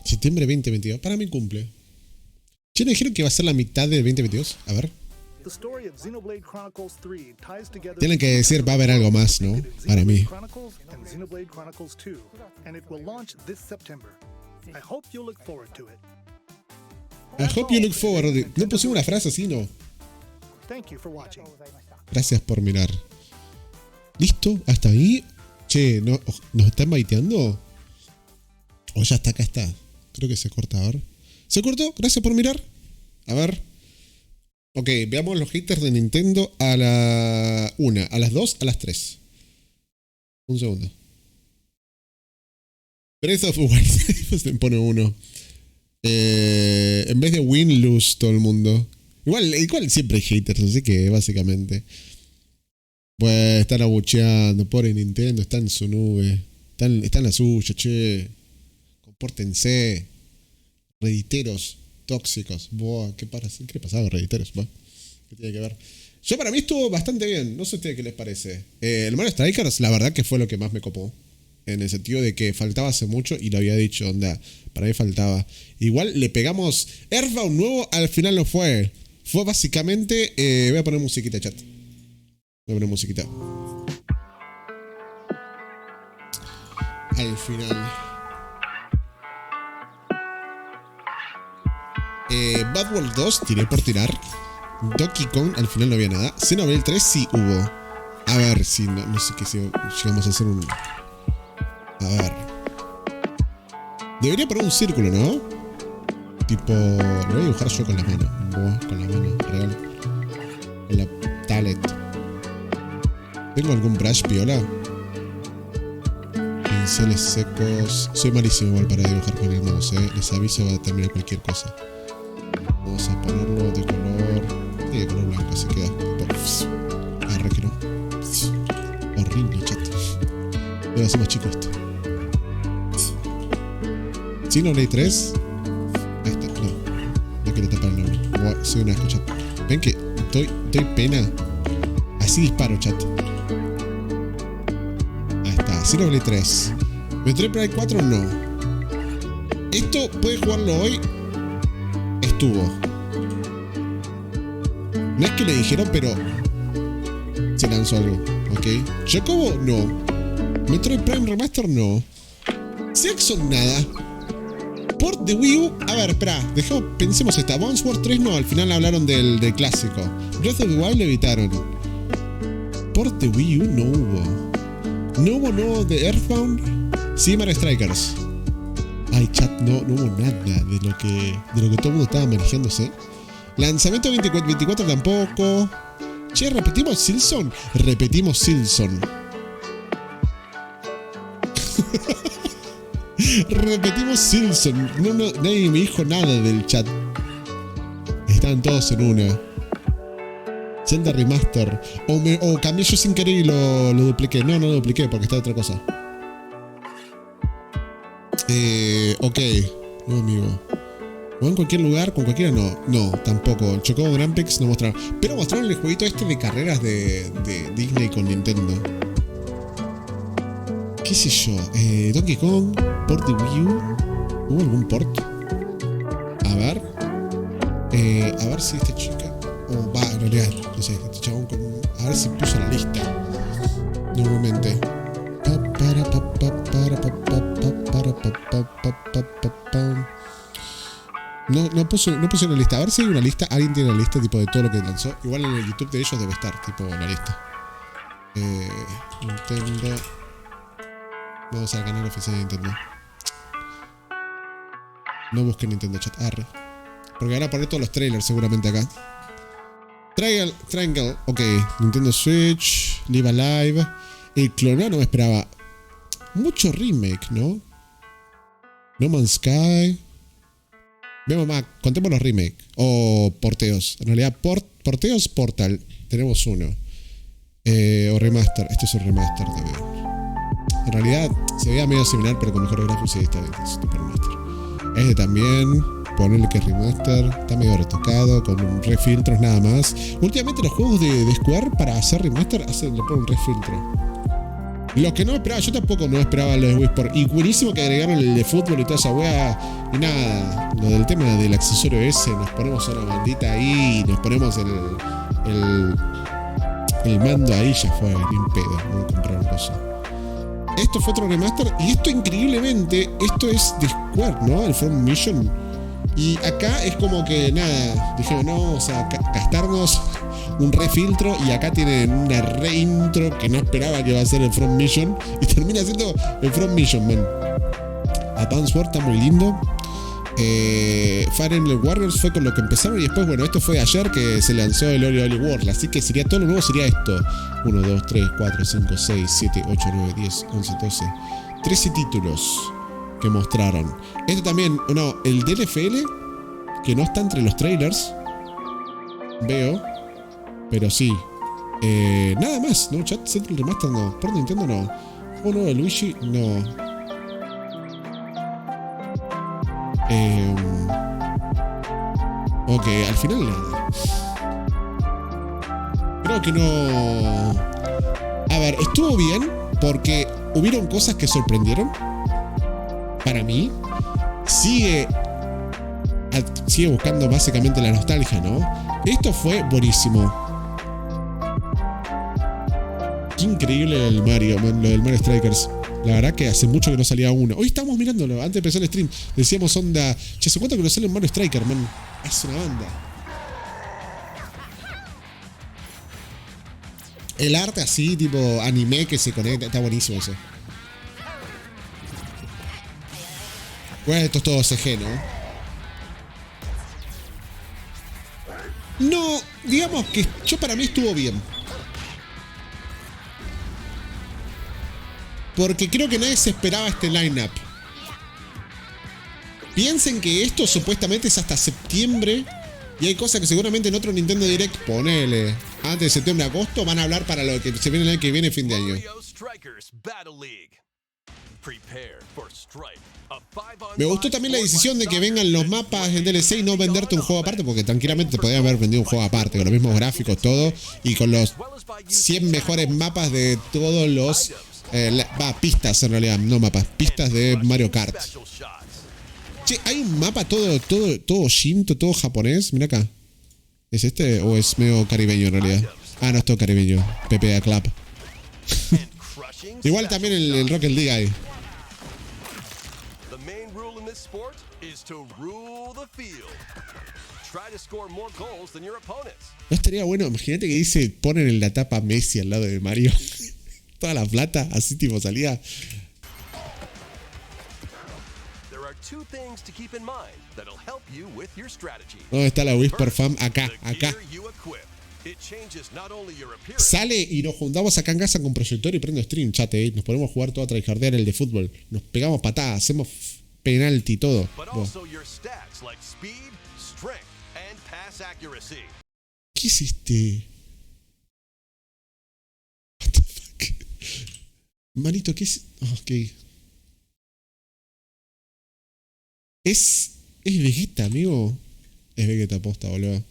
S1: Septiembre 2022. Para mi cumple. ¿Ya no dijeron que va a ser la mitad del 2022? A ver.
S4: The story of Xenoblade Chronicles 3 ties together.
S1: Tienen que decir, va a haber algo más, ¿no? Para mí.
S4: Chronicles and Xenoblade Chronicles 2, and it will launch this September. I hope you look forward to it.
S1: I hope you look forward. No pusimos una frase así, ¿no?
S4: Thank you for watching.
S1: Gracias por mirar. ¿Listo? ¿Hasta ahí? Che, ¿no, ¿nos están baiteando? O ya está, acá está. Creo que se corta, a ver. ¿Se cortó? Gracias por mirar. A ver. Ok, veamos los haters de Nintendo a la 1, a las 2, a las 3. Un segundo. Breath of the Wild. Pues me pone 1. En vez de win, lose todo el mundo. Igual siempre hay haters, así que básicamente. Pues están abucheando, pobre Nintendo, está en su nube. Está en la suya, che. Compórtense. Rediteros tóxicos. Buah, ¿qué le pasaba, rediteros? Buah, ¿qué tiene que ver? Yo para mí estuvo bastante bien. No sé a ustedes qué les parece. El Mario Strikers, la verdad que fue lo que más me copó. En el sentido de que faltaba hace mucho y lo había dicho, onda. Para mí faltaba. Igual le pegamos Earthbound nuevo, al final no fue. Fue básicamente... voy a poner musiquita, chat. Voy a poner musiquita. Al final. Bad World 2 tiré por tirar. Donkey Kong al final no había nada. Xenoblade 3 sí hubo. A ver si no sé qué si llegamos a hacer un... A ver. Debería poner un círculo, ¿no? Tipo... Lo voy a dibujar yo con la mano. Con la mano, real. Con la tablet. ¿Tengo algún brush piola? Pinceles secos. Soy malísimo igual para dibujar con el mouse, Les aviso, va a terminar cualquier cosa. Vamos a ponerlo de color... de color blanco, así queda. Arre que no. Horrible, chat. Voy a hacer más chico esto. Xenoblade 3. Ahí está, no quiero tapar el nombre. Wow, soy una asco, chat. Ven que doy pena. Así disparo, chat. Ahí está, Xenoblade 3. Metroid Prime 4 no. Esto puede jugarlo hoy. Estuvo. No es que le dijeron, pero se lanzó algo, ¿ok? Chocobo, no. Metroid Prime Remaster, no. Sexon, nada. Port de Wii U, a ver, espera, pensemos esta. Advance Wars 3 no, al final hablaron del clásico. Breath of the Wild lo evitaron. Port de Wii U no hubo. No hubo nuevo de Earthbound. Sí, Mario Strikers. Ay, chat, no hubo nada de lo que todo el mundo estaba manejándose. Lanzamiento 24 tampoco. Che, ¿repetimos Silson? Repetimos Silson. Repetimos Silson. Nadie me dijo nada del chat. Estaban todos en una. Zelda Remaster. O cambié yo sin querer y lo dupliqué. No lo dupliqué porque está otra cosa. Ok. No, amigo. ¿O en cualquier lugar? ¿Con cualquiera? No, tampoco. Chocobo Grand Prix no mostraron. Pero mostraron el jueguito este de carreras de Disney con Nintendo. ¿Qué sé yo? Donkey Kong, port de Wii U. ¿Hubo algún port? A ver si esta chica... en realidad, no sé, este chabón con... A ver si puso la lista. Nuevamente. No puso una lista. A ver si hay una lista. Alguien tiene la lista tipo de todo lo que lanzó. Igual en el YouTube de ellos debe estar, tipo la lista. Nintendo. Vamos al canal oficial de Nintendo. No busquen Nintendo Chat. Arre. Porque van a poner todos los trailers seguramente acá. Triangle. Ok. Nintendo Switch. Live Alive. El Klonoa no me esperaba. Mucho remake, ¿no? No Man's Sky. Veamos más. Contemos los remake. O porteos. En realidad, porteos, Portal. Tenemos uno. O remaster. Este es un remaster también. En realidad se veía medio similar, pero con mejores gráficos. Sí, está bien. Es un remaster. Este también. ponerle que es remaster. Está medio retocado, con refiltros nada más. Últimamente los juegos de Square para hacer remaster le ponen un refiltro. Lo que no esperaba, yo tampoco no esperaba lo de Wii Sport. Y buenísimo que agregaron el de fútbol y toda esa wea. Y nada, lo del tema del accesorio ese, nos ponemos una bandita ahí y nos ponemos el mando ahí, ya fue, ni un pedo, no compraron cosa. Esto fue otro remaster y esto increíblemente, esto es de Square, ¿no? El From Mission. Y acá es como que nada, dijeron, no, o sea, gastarnos un refiltro y acá tienen una reintro que no esperaba que iba a ser el From Mission y termina siendo el From Mission, man. Advance Wars está muy lindo. Fire Emblem Warriors fue con lo que empezaron y después, bueno, esto fue ayer que se lanzó el Oli World, así que sería todo lo nuevo, sería esto. 1, 2, 3, 4, 5, 6, 7, 8, 9, 10, 11, 12. 13 títulos que mostraron. Esto también, no, el DLFL, que no está entre los trailers, veo, pero sí. Nada más, ¿no? Chat Central Remaster no. Por Nintendo no. Juego nuevo de Luigi, no. Ok, al final nada. Creo que no. A ver, estuvo bien porque hubieron cosas que sorprendieron. Para mí. Sigue buscando básicamente la nostalgia, ¿no? Esto fue buenísimo. Qué increíble el Mario, man, lo del Mario Strikers. La verdad que hace mucho que no salía uno. Hoy estábamos mirándolo, antes de empezar el stream. Decíamos onda, che, ¿hace cuánto que no sale un Mario Striker, man? Es una banda. El arte así, tipo anime que se conecta, está buenísimo eso. Bueno, esto es todo CG, ¿no? No, digamos que para mí estuvo bien. Porque creo que nadie se esperaba este lineup. Piensen que esto supuestamente es hasta septiembre. Y hay cosas que seguramente en otro Nintendo Direct, ponele, antes de septiembre, agosto, van a hablar para lo que se viene el año que viene, fin de año. Me gustó también la decisión de que vengan los mapas en DLC y no venderte un juego aparte, porque tranquilamente te podían haber vendido un juego aparte, con los mismos gráficos, todo, y con los 100 mejores mapas de todos los... pistas en realidad, no mapas, pistas de Mario Kart. Che, hay un mapa todo shinto, todo japonés. Mira acá. ¿Es este o es medio caribeño en realidad? Ah, no, es todo caribeño. PPA Club. Igual también el Rocket League hay. No estaría bueno, imagínate que dice, ponen en la tapa Messi al lado de Mario. Toda la plata, así tipo salía. ¿Dónde está la Whisper Fam? Acá. Sale y nos juntamos acá en casa con proyector y prendo stream, chat, Nos ponemos a jugar todo a tryhardear el de fútbol. Nos pegamos patadas, hacemos penalti y todo. ¿Qué es este? What the fuck? Manito, ¿qué es? Ok. Es Vegeta, amigo. Es Vegeta posta, boludo.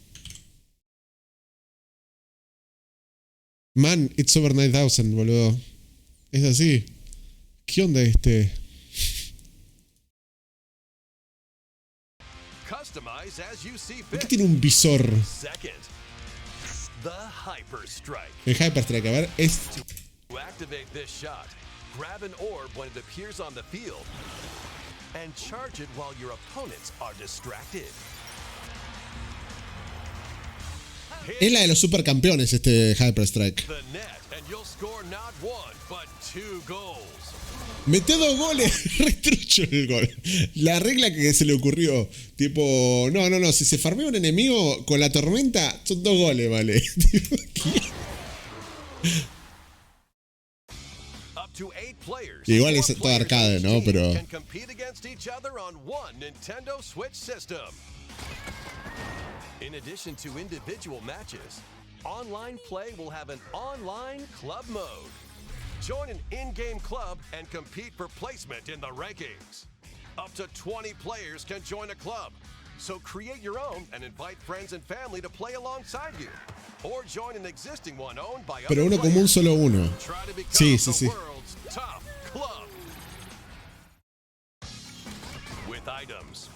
S1: Man, it's over 9000, boludo. Es así. ¿Qué onda este? ¿Por qué tiene un visor? El Hyper Strike, a ver, es...
S6: Grab an orb when it appears on the field and charge it while your opponents are distracted.
S1: Es la de los supercampeones este Hyper Strike. Metió 2 goles, retrucho el gol. La regla que se le ocurrió, tipo, no, si se farmea un enemigo con la tormenta, son 2 goles, vale. Igual es todo arcade, ¿no? Pero...
S6: In addition to individual matches, online play will have an online club mode. Join an in-game club and compete for placement in the rankings. Up to 20 players can join a club, So create your own and invite friends and family to play alongside you. Or join an existing one owned by
S1: Pero
S6: other
S1: uno común,
S6: players.
S1: solo uno.
S6: Try to become
S1: Sí, sí,
S6: the
S1: sí.
S6: world's top club. With items,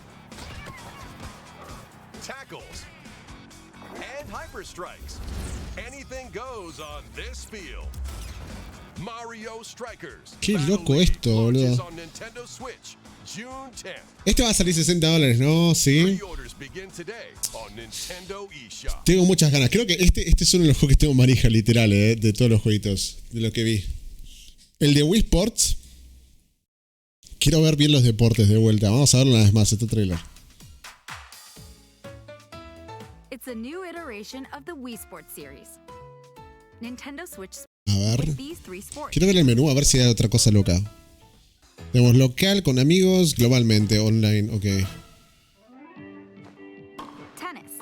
S6: tackles, and hyper strikes. Anything goes on this field. Mario Strikers.
S1: Qué loco esto,
S6: launches
S1: boludo.
S6: on Nintendo Switch, June 10th.
S1: Este va a salir $60, ¿no? Sí.
S6: Pre-orders begin today on Nintendo eShop.
S1: Tengo muchas ganas. Creo que este es uno de los juegos que tengo manija, literal, de todos los jueguitos, de lo que vi. El de Wii Sports. Quiero ver bien los deportes de vuelta. Vamos a verlo una vez más, este trailer.
S2: It's a new iteration of the Wii Sports series. Nintendo Switch
S1: A ver.
S2: with these three sports.
S1: Quiero ver el menú, a ver si hay otra cosa loca. Tenemos local, con amigos, globalmente, online, ok.
S2: Tennis.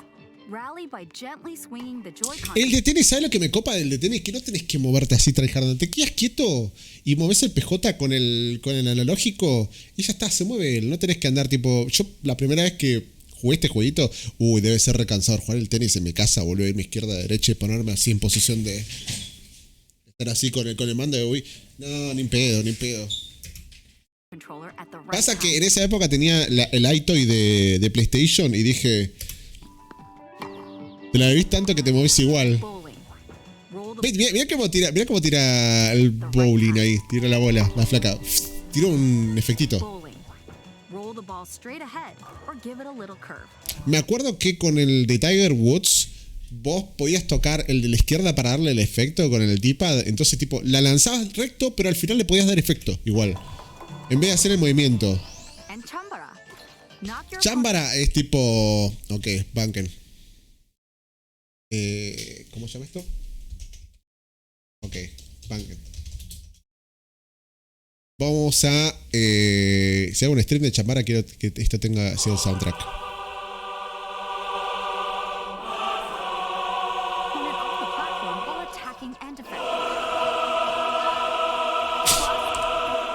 S2: Rally by gently swinging the Joy-Con.
S1: El de tenis, ¿sabes lo que me copa del de tenis? Que no tenés que moverte así, tryhard. Te quedas quieto y moves el PJ con el analógico y ya está, se mueve. No tenés que andar tipo... Yo la primera vez que jugué este jueguito, debe ser recansador jugar el tenis en mi casa, volver a irme izquierda a derecha y ponerme así en posición de... Estar así con el mando de Wii. No, ni pedo, ni pedo. Pasa que en esa época tenía el iToy de PlayStation y dije... Te la bebís tanto que te movís igual. Mira cómo tira el bowling ahí. Tira la bola, la flaca. Tira un efectito. Me acuerdo que con el de Tiger Woods, vos podías tocar el de la izquierda para darle el efecto con el D-pad. Entonces, tipo, la lanzabas recto, pero al final le podías dar efecto, igual. En vez de hacer el movimiento. Chambara es tipo... Ok, banken. ¿Cómo se llama esto? Ok, banken. Vamos a... si hago un stream de Chambara, quiero que esto tenga sido el soundtrack.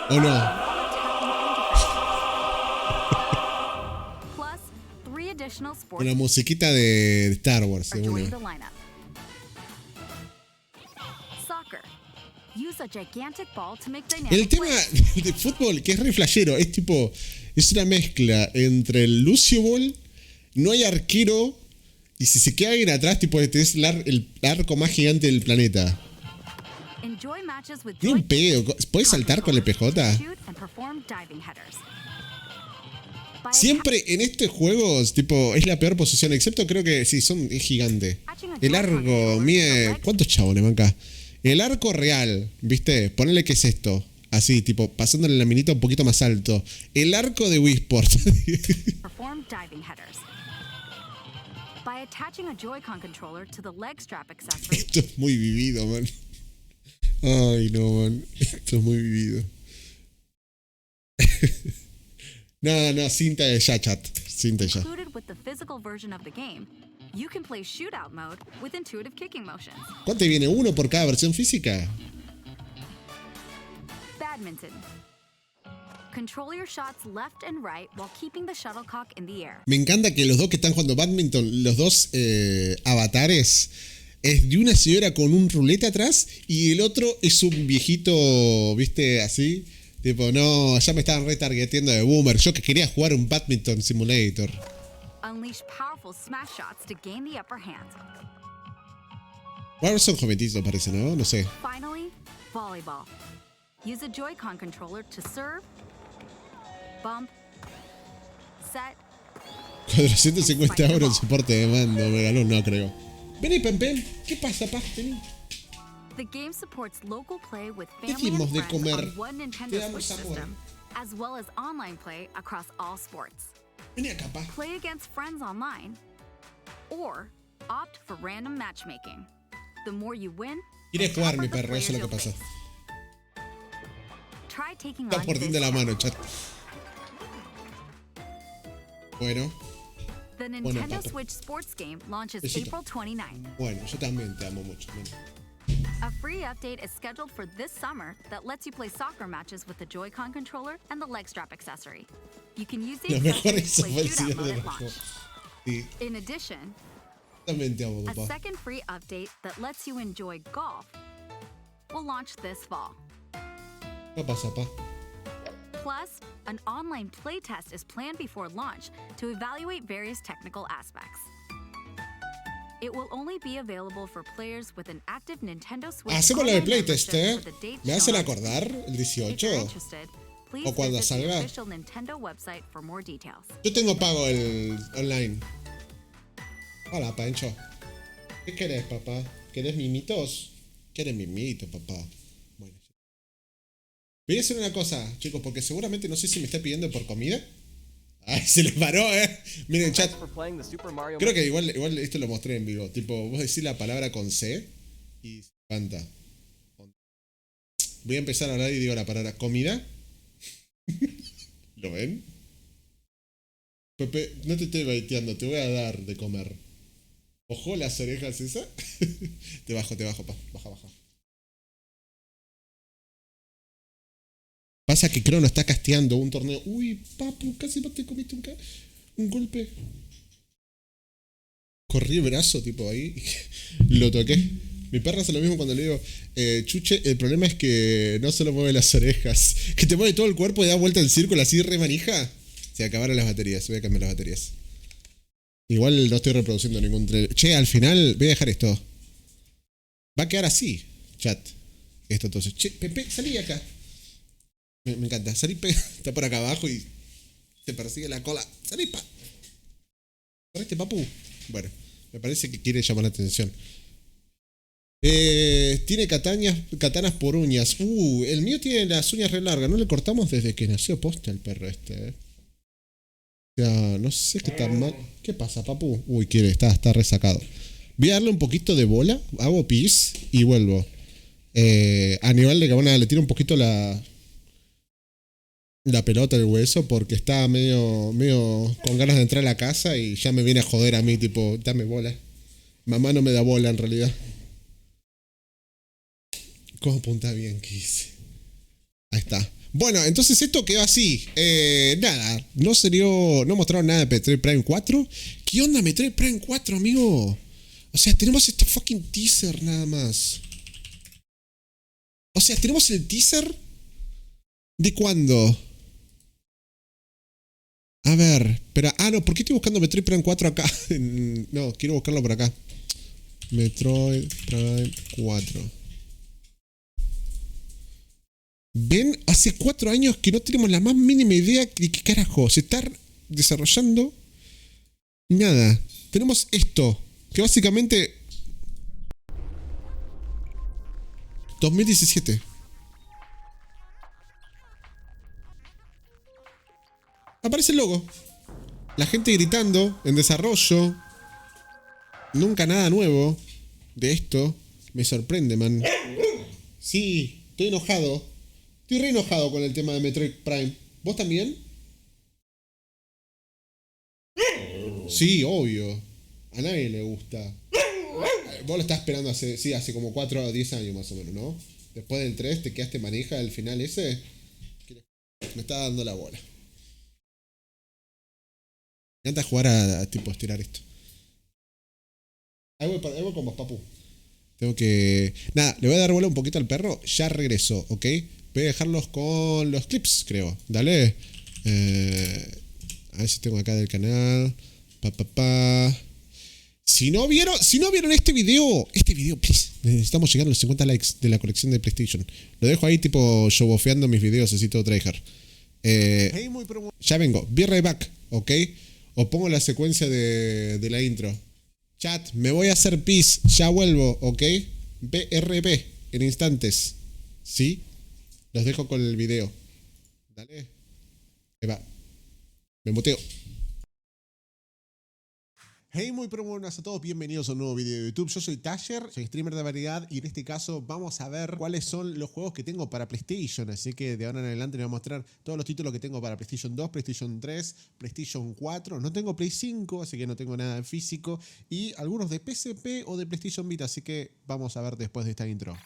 S1: ¿O no? Una musiquita de Star Wars, seguro. El tema de fútbol, que es re flashero, es tipo... Es una mezcla entre el Lucio Ball, no hay arquero, y si se queda alguien atrás, tipo, este es el arco más gigante del planeta. Tiene un pedo. ¿Puedes saltar con el PJ? Siempre en estos juegos, tipo, es la peor posición, excepto creo que sí, es gigante. El arco mide... ¿Cuántos chabones van acá? El arco real, ¿viste? Ponele que es esto. Así, tipo, pasándole la minita un poquito más alto. El arco de Wii Sports. Esto es muy vivido, man. Ay, no, man. Esto es muy vivido. No, cinta de ya, chat. Cinta ya. ¿Cuánto viene? ¿Uno por cada versión física?
S2: Badminton. Control your shots left and right while keeping the shuttlecock in the air.
S1: Me encanta que los dos que están jugando badminton, los dos avatares, es de una señora con un rulete atrás y el otro es un viejito, ¿viste? Así. Tipo, no, ya me estaban retargeteando de boomer. Yo que quería jugar un badminton simulator.
S2: Unleash powerful smash shots to gain the upper hand.
S1: Ahora son jovencitos, parece, ¿no? No sé.
S2: Finally, volleyball. Use a Joy-Con controller to serve, bump, set.
S1: 450 euros en soporte de mando, me ganó, no creo. Vení, Pempen, ¿qué pasa, pa? Vení.
S2: The game supports local play with family and friends on one Nintendo Switch system, as well as online play across all sports.
S1: Vení acá, pa.
S2: Play against friends online, or opt for random matchmaking. The more you win,
S1: quiere jugar, mi perro, eso es lo que pasa.
S2: Try taking
S1: Está
S2: on
S1: mordiendo la mano, chat. Bueno.
S2: The Nintendo Switch Sports game launches April 29.
S1: Bueno, yo también te amo mucho. Bueno.
S2: A free update is scheduled for this summer that lets you play soccer matches with the Joy-Con controller and the leg strap accessory. You can use the accessory to play shootout mode at launch.
S1: Sí.
S2: In addition,
S1: También te amo,
S2: a
S1: papá.
S2: second free update that lets you enjoy golf will launch this fall.
S1: ¿Qué pasa, pa?
S2: Plus, an online playtest is planned before launch to evaluate various technical aspects. It will only be available for players with an active Nintendo Switch.
S1: Hacemos lo de
S2: online
S1: playtest,
S2: membership for the dates
S1: ¿Me hacen
S2: shown on
S1: acordar el
S2: If
S1: 18?
S2: you're interested, please
S1: O cuando
S2: visit the
S1: salga.
S2: official Nintendo website for more details.
S1: Yo tengo pago el online. Hola, Pancho. ¿Qué querés, papá? ¿Querés mimitos? ¿Querés mimito, papá? Bueno. Voy a hacer una cosa, chicos, porque seguramente no sé si me está pidiendo por comida. Ay, se les paró, Miren, chat. Creo que igual esto lo mostré en vivo. Tipo, vos decís la palabra con C y se levanta. Voy a empezar a hablar y digo la palabra comida. ¿Lo ven? Pepe, no te estoy baiteando, te voy a dar de comer. Ojo las orejas esa. Te bajo, pa. Baja. Pasa que Chrono está casteando un torneo. Uy, papu, casi no te comiste un golpe. Corrí el brazo, tipo, ahí. Lo toqué. Mi perra hace lo mismo cuando le digo, Chuche, el problema es que no solo mueve las orejas, que te mueve todo el cuerpo y da vuelta en círculo así re manija. Se acabaron las baterías, voy a cambiar las baterías. Igual no estoy reproduciendo ningún trailer. Che, al final voy a dejar esto. Va a quedar así, chat. Esto entonces. Che, Pepe, salí acá. Me encanta. Salí, está por acá abajo y te persigue la cola. Salí, pa. ¿Correste, papu? Bueno, me parece que quiere llamar la atención. Tiene katanas por uñas. El mío tiene las uñas re largas. No le cortamos desde que nació posta el perro este, O sea, no sé qué tan mal. ¿Qué pasa, papu? Uy, está resacado. Voy a darle un poquito de bola. Hago pis y vuelvo. A nivel de que le tiro un poquito la pelota, el hueso, porque está medio con ganas de entrar a la casa y ya me viene a joder a mí, tipo, dame bola. Mamá no me da bola en realidad. ¿Cómo apunta bien que hice? Ahí está. Bueno, entonces esto quedó así. Nada, no mostraron nada de Metroid Prime 4. ¿Qué onda Metroid Prime 4, amigo? O sea, tenemos este fucking teaser nada más. O sea, tenemos el teaser. ¿De cuándo? A ver, pero... no, ¿por qué estoy buscando Metroid Prime 4 acá? No, quiero buscarlo por acá. Metroid Prime 4. ¿Ven? Hace 4 años que no tenemos la más mínima idea de qué carajo se está desarrollando. Nada. Tenemos esto, que básicamente... 2017. Aparece el logo. La gente gritando, en desarrollo. Nunca nada nuevo de esto. Me sorprende, man. Sí, estoy enojado. Estoy re enojado con el tema de Metroid Prime. ¿Vos también? Sí, obvio. A nadie le gusta. Vos lo estás esperando hace como 4 o 10 años más o menos, ¿no? Después del 3 te quedaste manija del final ese. Me está dando la bola. Me encanta jugar a tipo estirar esto. Ahí voy con vos, papu. Tengo que... Nada, le voy a dar bola un poquito al perro. Ya regreso, ¿ok? Voy a dejarlos con los clips, creo. Dale. A ver si tengo acá del canal. Si no vieron este video, please. Necesitamos llegar a los 50 likes de la colección de PlayStation. Lo dejo ahí tipo showofeando mis videos así todo tryhard. Ya vengo. Be right back, ¿ok? O pongo la secuencia de la intro. Chat, me voy a hacer pis. Ya vuelvo, ¿ok? BRB en instantes. ¿Sí? Los dejo con el video. Dale. Ahí va. Me muteo. Hey, muy buenas a todos, bienvenidos a un nuevo video de YouTube. Yo soy Tasher, soy streamer de variedad y en este caso vamos a ver cuáles son los juegos que tengo para PlayStation. Así que de ahora en adelante les voy a mostrar todos los títulos que tengo para PlayStation 2, PlayStation 3, PlayStation 4. No tengo Play 5, así que no tengo nada en físico. Y algunos de PSP o de PlayStation Vita, así que vamos a ver después de esta intro.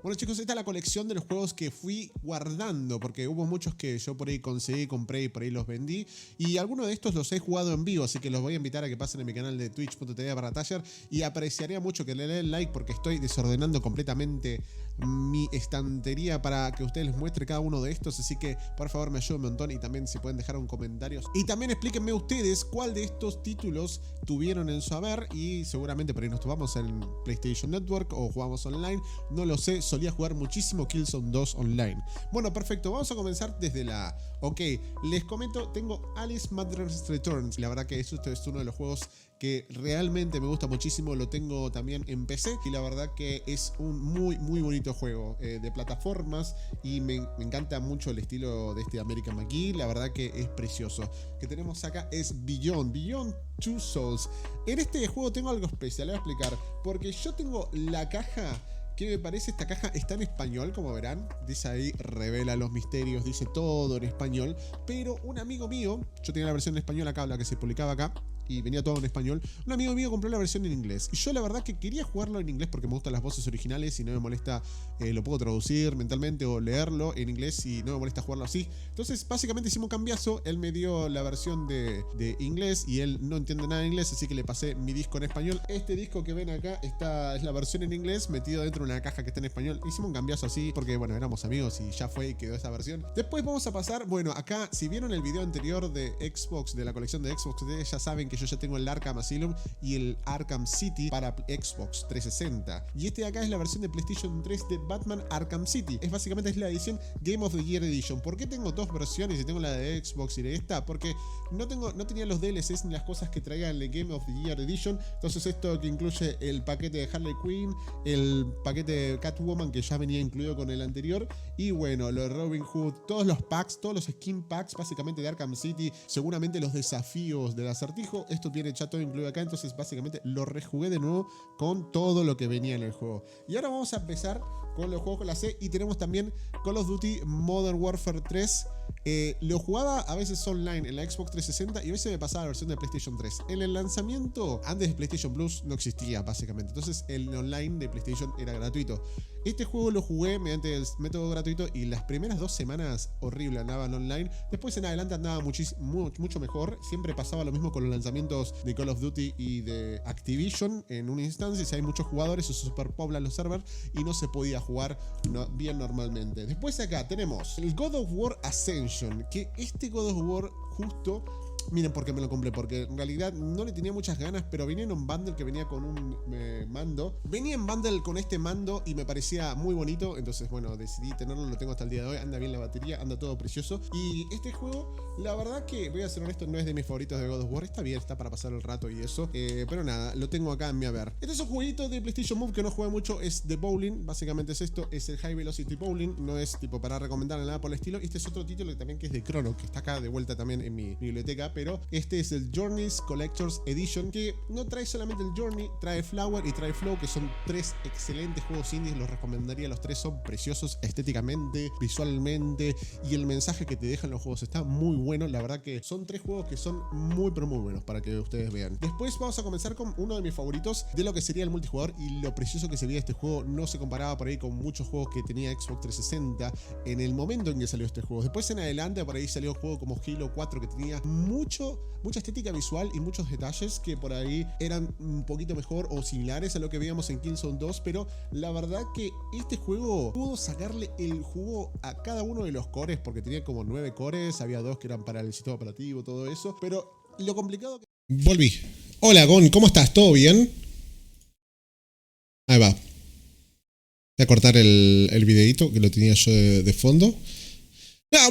S1: Bueno chicos, esta es la colección de los juegos que fui guardando, porque hubo muchos que yo por ahí conseguí, compré y por ahí los vendí, y algunos de estos los he jugado en vivo, así que los voy a invitar a que pasen en mi canal de twitch.tv/tasher, y apreciaría mucho que le den like porque estoy desordenando completamente mi estantería para que ustedes les muestre cada uno de estos, así que por favor me ayuda un montón, y también si pueden dejar un comentario. Y también explíquenme ustedes cuál de estos títulos tuvieron en su haber, y seguramente por ahí nos tomamos en PlayStation Network o jugamos online, no lo sé, solía jugar muchísimo Killzone 2 online. Bueno, perfecto, vamos a comenzar desde la A. Ok, les comento, tengo Alice Madras Returns, la verdad que esto es uno de los juegos que realmente me gusta muchísimo, lo tengo también en PC y la verdad que es un muy bonito juego de plataformas y me encanta mucho el estilo de este American McGee, la verdad que es precioso. Que tenemos acá es Beyond Two Souls. En este juego tengo algo especial, les voy a explicar, porque yo tengo la caja que me parece, esta caja está en español, como verán, dice ahí, revela los misterios, dice todo en español, pero un amigo mío, yo tenía la versión en español acá, la que se publicaba acá, y venía todo en español, un amigo mío compró la versión en inglés, y yo la verdad que quería jugarlo en inglés porque me gustan las voces originales y no me molesta, lo puedo traducir mentalmente o leerlo en inglés y no me molesta jugarlo así. Entonces básicamente hicimos un cambiazo, él me dio la versión de inglés y él no entiende nada de inglés, así que le pasé mi disco en español. Este disco que ven acá es la versión en inglés metido dentro de una caja que está en español. Hicimos un cambiazo así porque bueno, éramos amigos y ya fue y quedó esa versión. Después vamos a pasar, bueno, acá si vieron el video anterior de Xbox, de la colección de Xbox, ustedes ya saben que yo ya tengo el Arkham Asylum y el Arkham City para Xbox 360. Y este de acá es la versión de PlayStation 3 de Batman Arkham City. Básicamente es la edición Game of the Year Edition. ¿Por qué tengo dos versiones y tengo la de Xbox y de esta? Porque no tenía los DLCs ni las cosas que traía el Game of the Year Edition. Entonces esto que incluye el paquete de Harley Quinn, el paquete de Catwoman que ya venía incluido con el anterior, y bueno, lo de Robin Hood, todos los packs, todos los skin packs básicamente de Arkham City, seguramente los desafíos del acertijo, esto tiene ya todo incluido acá, entonces básicamente lo rejugué de nuevo con todo lo que venía en el juego. Y ahora vamos a empezar con los juegos con la C, y tenemos también Call of Duty Modern Warfare 3. Lo jugaba a veces online en la Xbox 360 y a veces me pasaba la versión de PlayStation 3. En el lanzamiento, antes de PlayStation Plus, no existía básicamente, entonces el online de PlayStation era gratuito. Este juego lo jugué mediante el método gratuito y las primeras 2 semanas horrible, andaban online. Después en adelante andaba mucho mejor. Siempre pasaba lo mismo con los lanzamientos de Call of Duty y de Activision. En una instancia, si hay muchos jugadores, se superpoblan los servers y no se podía jugar bien normalmente. Después acá tenemos el God of War Ascension, que este God of War justo... Miren por qué me lo compré, porque en realidad no le tenía muchas ganas, pero venía en un bundle que venía con un mando. Venía en bundle con este mando y me parecía muy bonito, entonces bueno, decidí tenerlo, lo tengo hasta el día de hoy, anda bien la batería, anda todo precioso. Y este juego, la verdad que, voy a ser honesto, no es de mis favoritos de God of War, está bien, está para pasar el rato y eso, pero nada, lo tengo acá en mi haber. Este es un jueguito de PlayStation Move que no juega mucho, es de bowling, básicamente es esto, es el High Velocity Bowling, no es tipo para recomendar nada por el estilo. Este es otro título que también que es de Chrono, que está acá de vuelta también en mi biblioteca, pero este es el Journeys Collector's Edition, que no trae solamente el Journey, trae Flower y trae Flow, que son 3 excelentes juegos indies, los recomendaría, los 3 son preciosos estéticamente, visualmente, y el mensaje que te dejan los juegos está muy bueno. La verdad que son 3 juegos que son muy pero muy buenos para que ustedes vean. Después vamos a comenzar con uno de mis favoritos de lo que sería el multijugador, y lo precioso que se veía este juego no se comparaba por ahí con muchos juegos que tenía Xbox 360 en el momento en que salió este juego. Después en adelante por ahí salió un juego como Halo 4 que tenía mucha estética visual y muchos detalles que por ahí eran un poquito mejor o similares a lo que veíamos en Killzone 2, pero la verdad que este juego pudo sacarle el jugo a cada uno de los cores, porque tenía como 9 cores, había 2 que eran para el sistema operativo, todo eso, pero lo complicado que... Volví. Hola Gon, ¿cómo estás? ¿Todo bien? Ahí va. Voy a cortar el videito que lo tenía yo de fondo.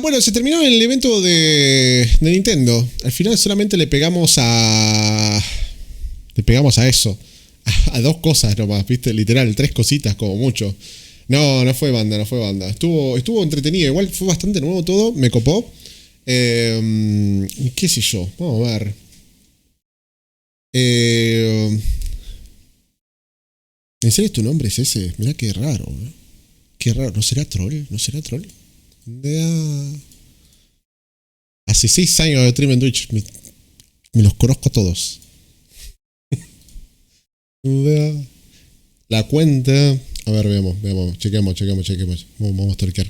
S1: Bueno, se terminó el evento de Nintendo. Al final solamente le pegamos a eso. A 2 cosas nomás, ¿viste? Literal, 3 cositas como mucho. No fue banda. Estuvo entretenido. Igual fue bastante nuevo todo. Me copó. ¿Qué sé yo? Vamos a ver. ¿En serio tu nombre es ese? Mirá qué raro. Qué raro. ¿No será troll? Hace 6 años de stream en Twitch. Me los conozco a todos. La cuenta. A ver, veamos. Chequemos. Vamos a torquear.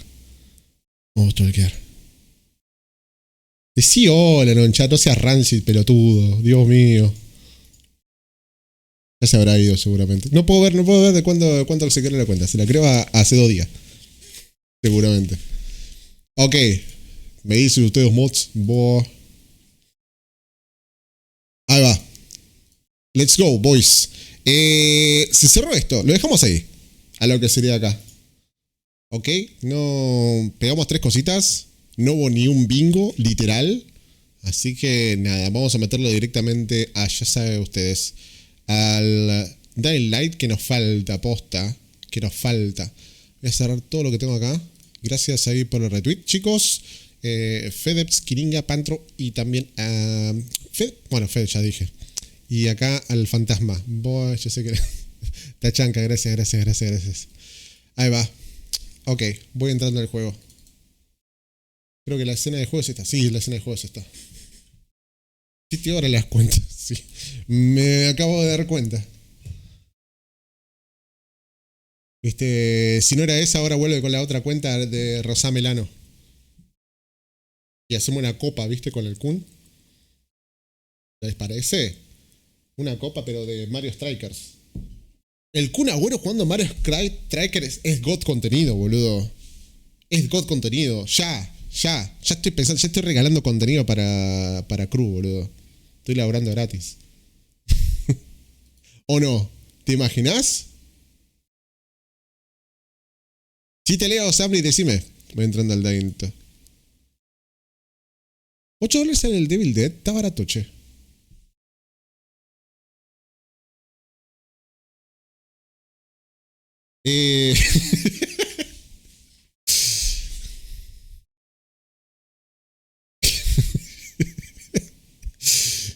S1: Sí, hola, no, chat, no seas rancid, pelotudo. Dios mío. Ya se habrá ido seguramente. No puedo ver de cuánto se creó la cuenta. Se la creo hace 2 días. Seguramente. Ok. Me dicen ustedes mods. Ahí va. Let's go, boys. Se cerró esto. Lo dejamos ahí. A lo que sería acá. Ok. No. Pegamos 3 cositas. No hubo ni un bingo, literal. Así que nada. Vamos a meterlo directamente a, ya saben ustedes, al Dying Light que nos falta, posta. Que nos falta. Voy a cerrar todo lo que tengo acá. Gracias ahí por el retweet, chicos. Fedeps, Kiringa, Pantro y también a Fed ya dije. Y acá al fantasma. Yo sé que... Tachanka, gracias. Ahí va. Ok, voy entrando al juego. Creo que la escena de juego es esta. Sí, la escena de juego es esta. Sí, ahora las cuentas. Sí. Me acabo de dar cuenta. Si no era esa, ahora vuelve con la otra cuenta de Rosá Melano. Y hacemos una copa, ¿viste? Con el Kun. ¿Les parece? Una copa, pero de Mario Strikers. El Kun Agüero jugando Mario Strikers es God contenido, boludo. Es God contenido. Ya estoy pensando, ya estoy regalando contenido para Crew, boludo. Estoy laburando gratis. ¿O no? ¿Te imaginás? Si te leo, Sabri, decime. Voy entrando al Dainto. $8 en el Devil Dead. Está barato, che.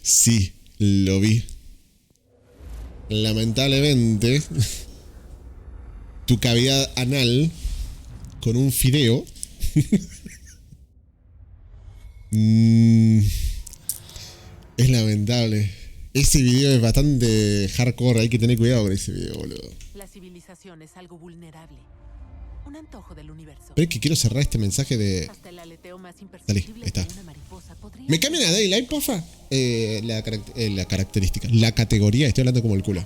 S1: Sí, lo vi. Lamentablemente, tu cavidad anal con un fideo es lamentable. Ese video es bastante hardcore, hay que tener cuidado con ese video, boludo.
S14: La civilización es algo vulnerable. Un antojo del universo.
S1: Pero es que quiero cerrar este mensaje de... Dale, ahí está. ¿Me cambian a Daylight, porfa? La característica. La categoría, estoy hablando como el culo.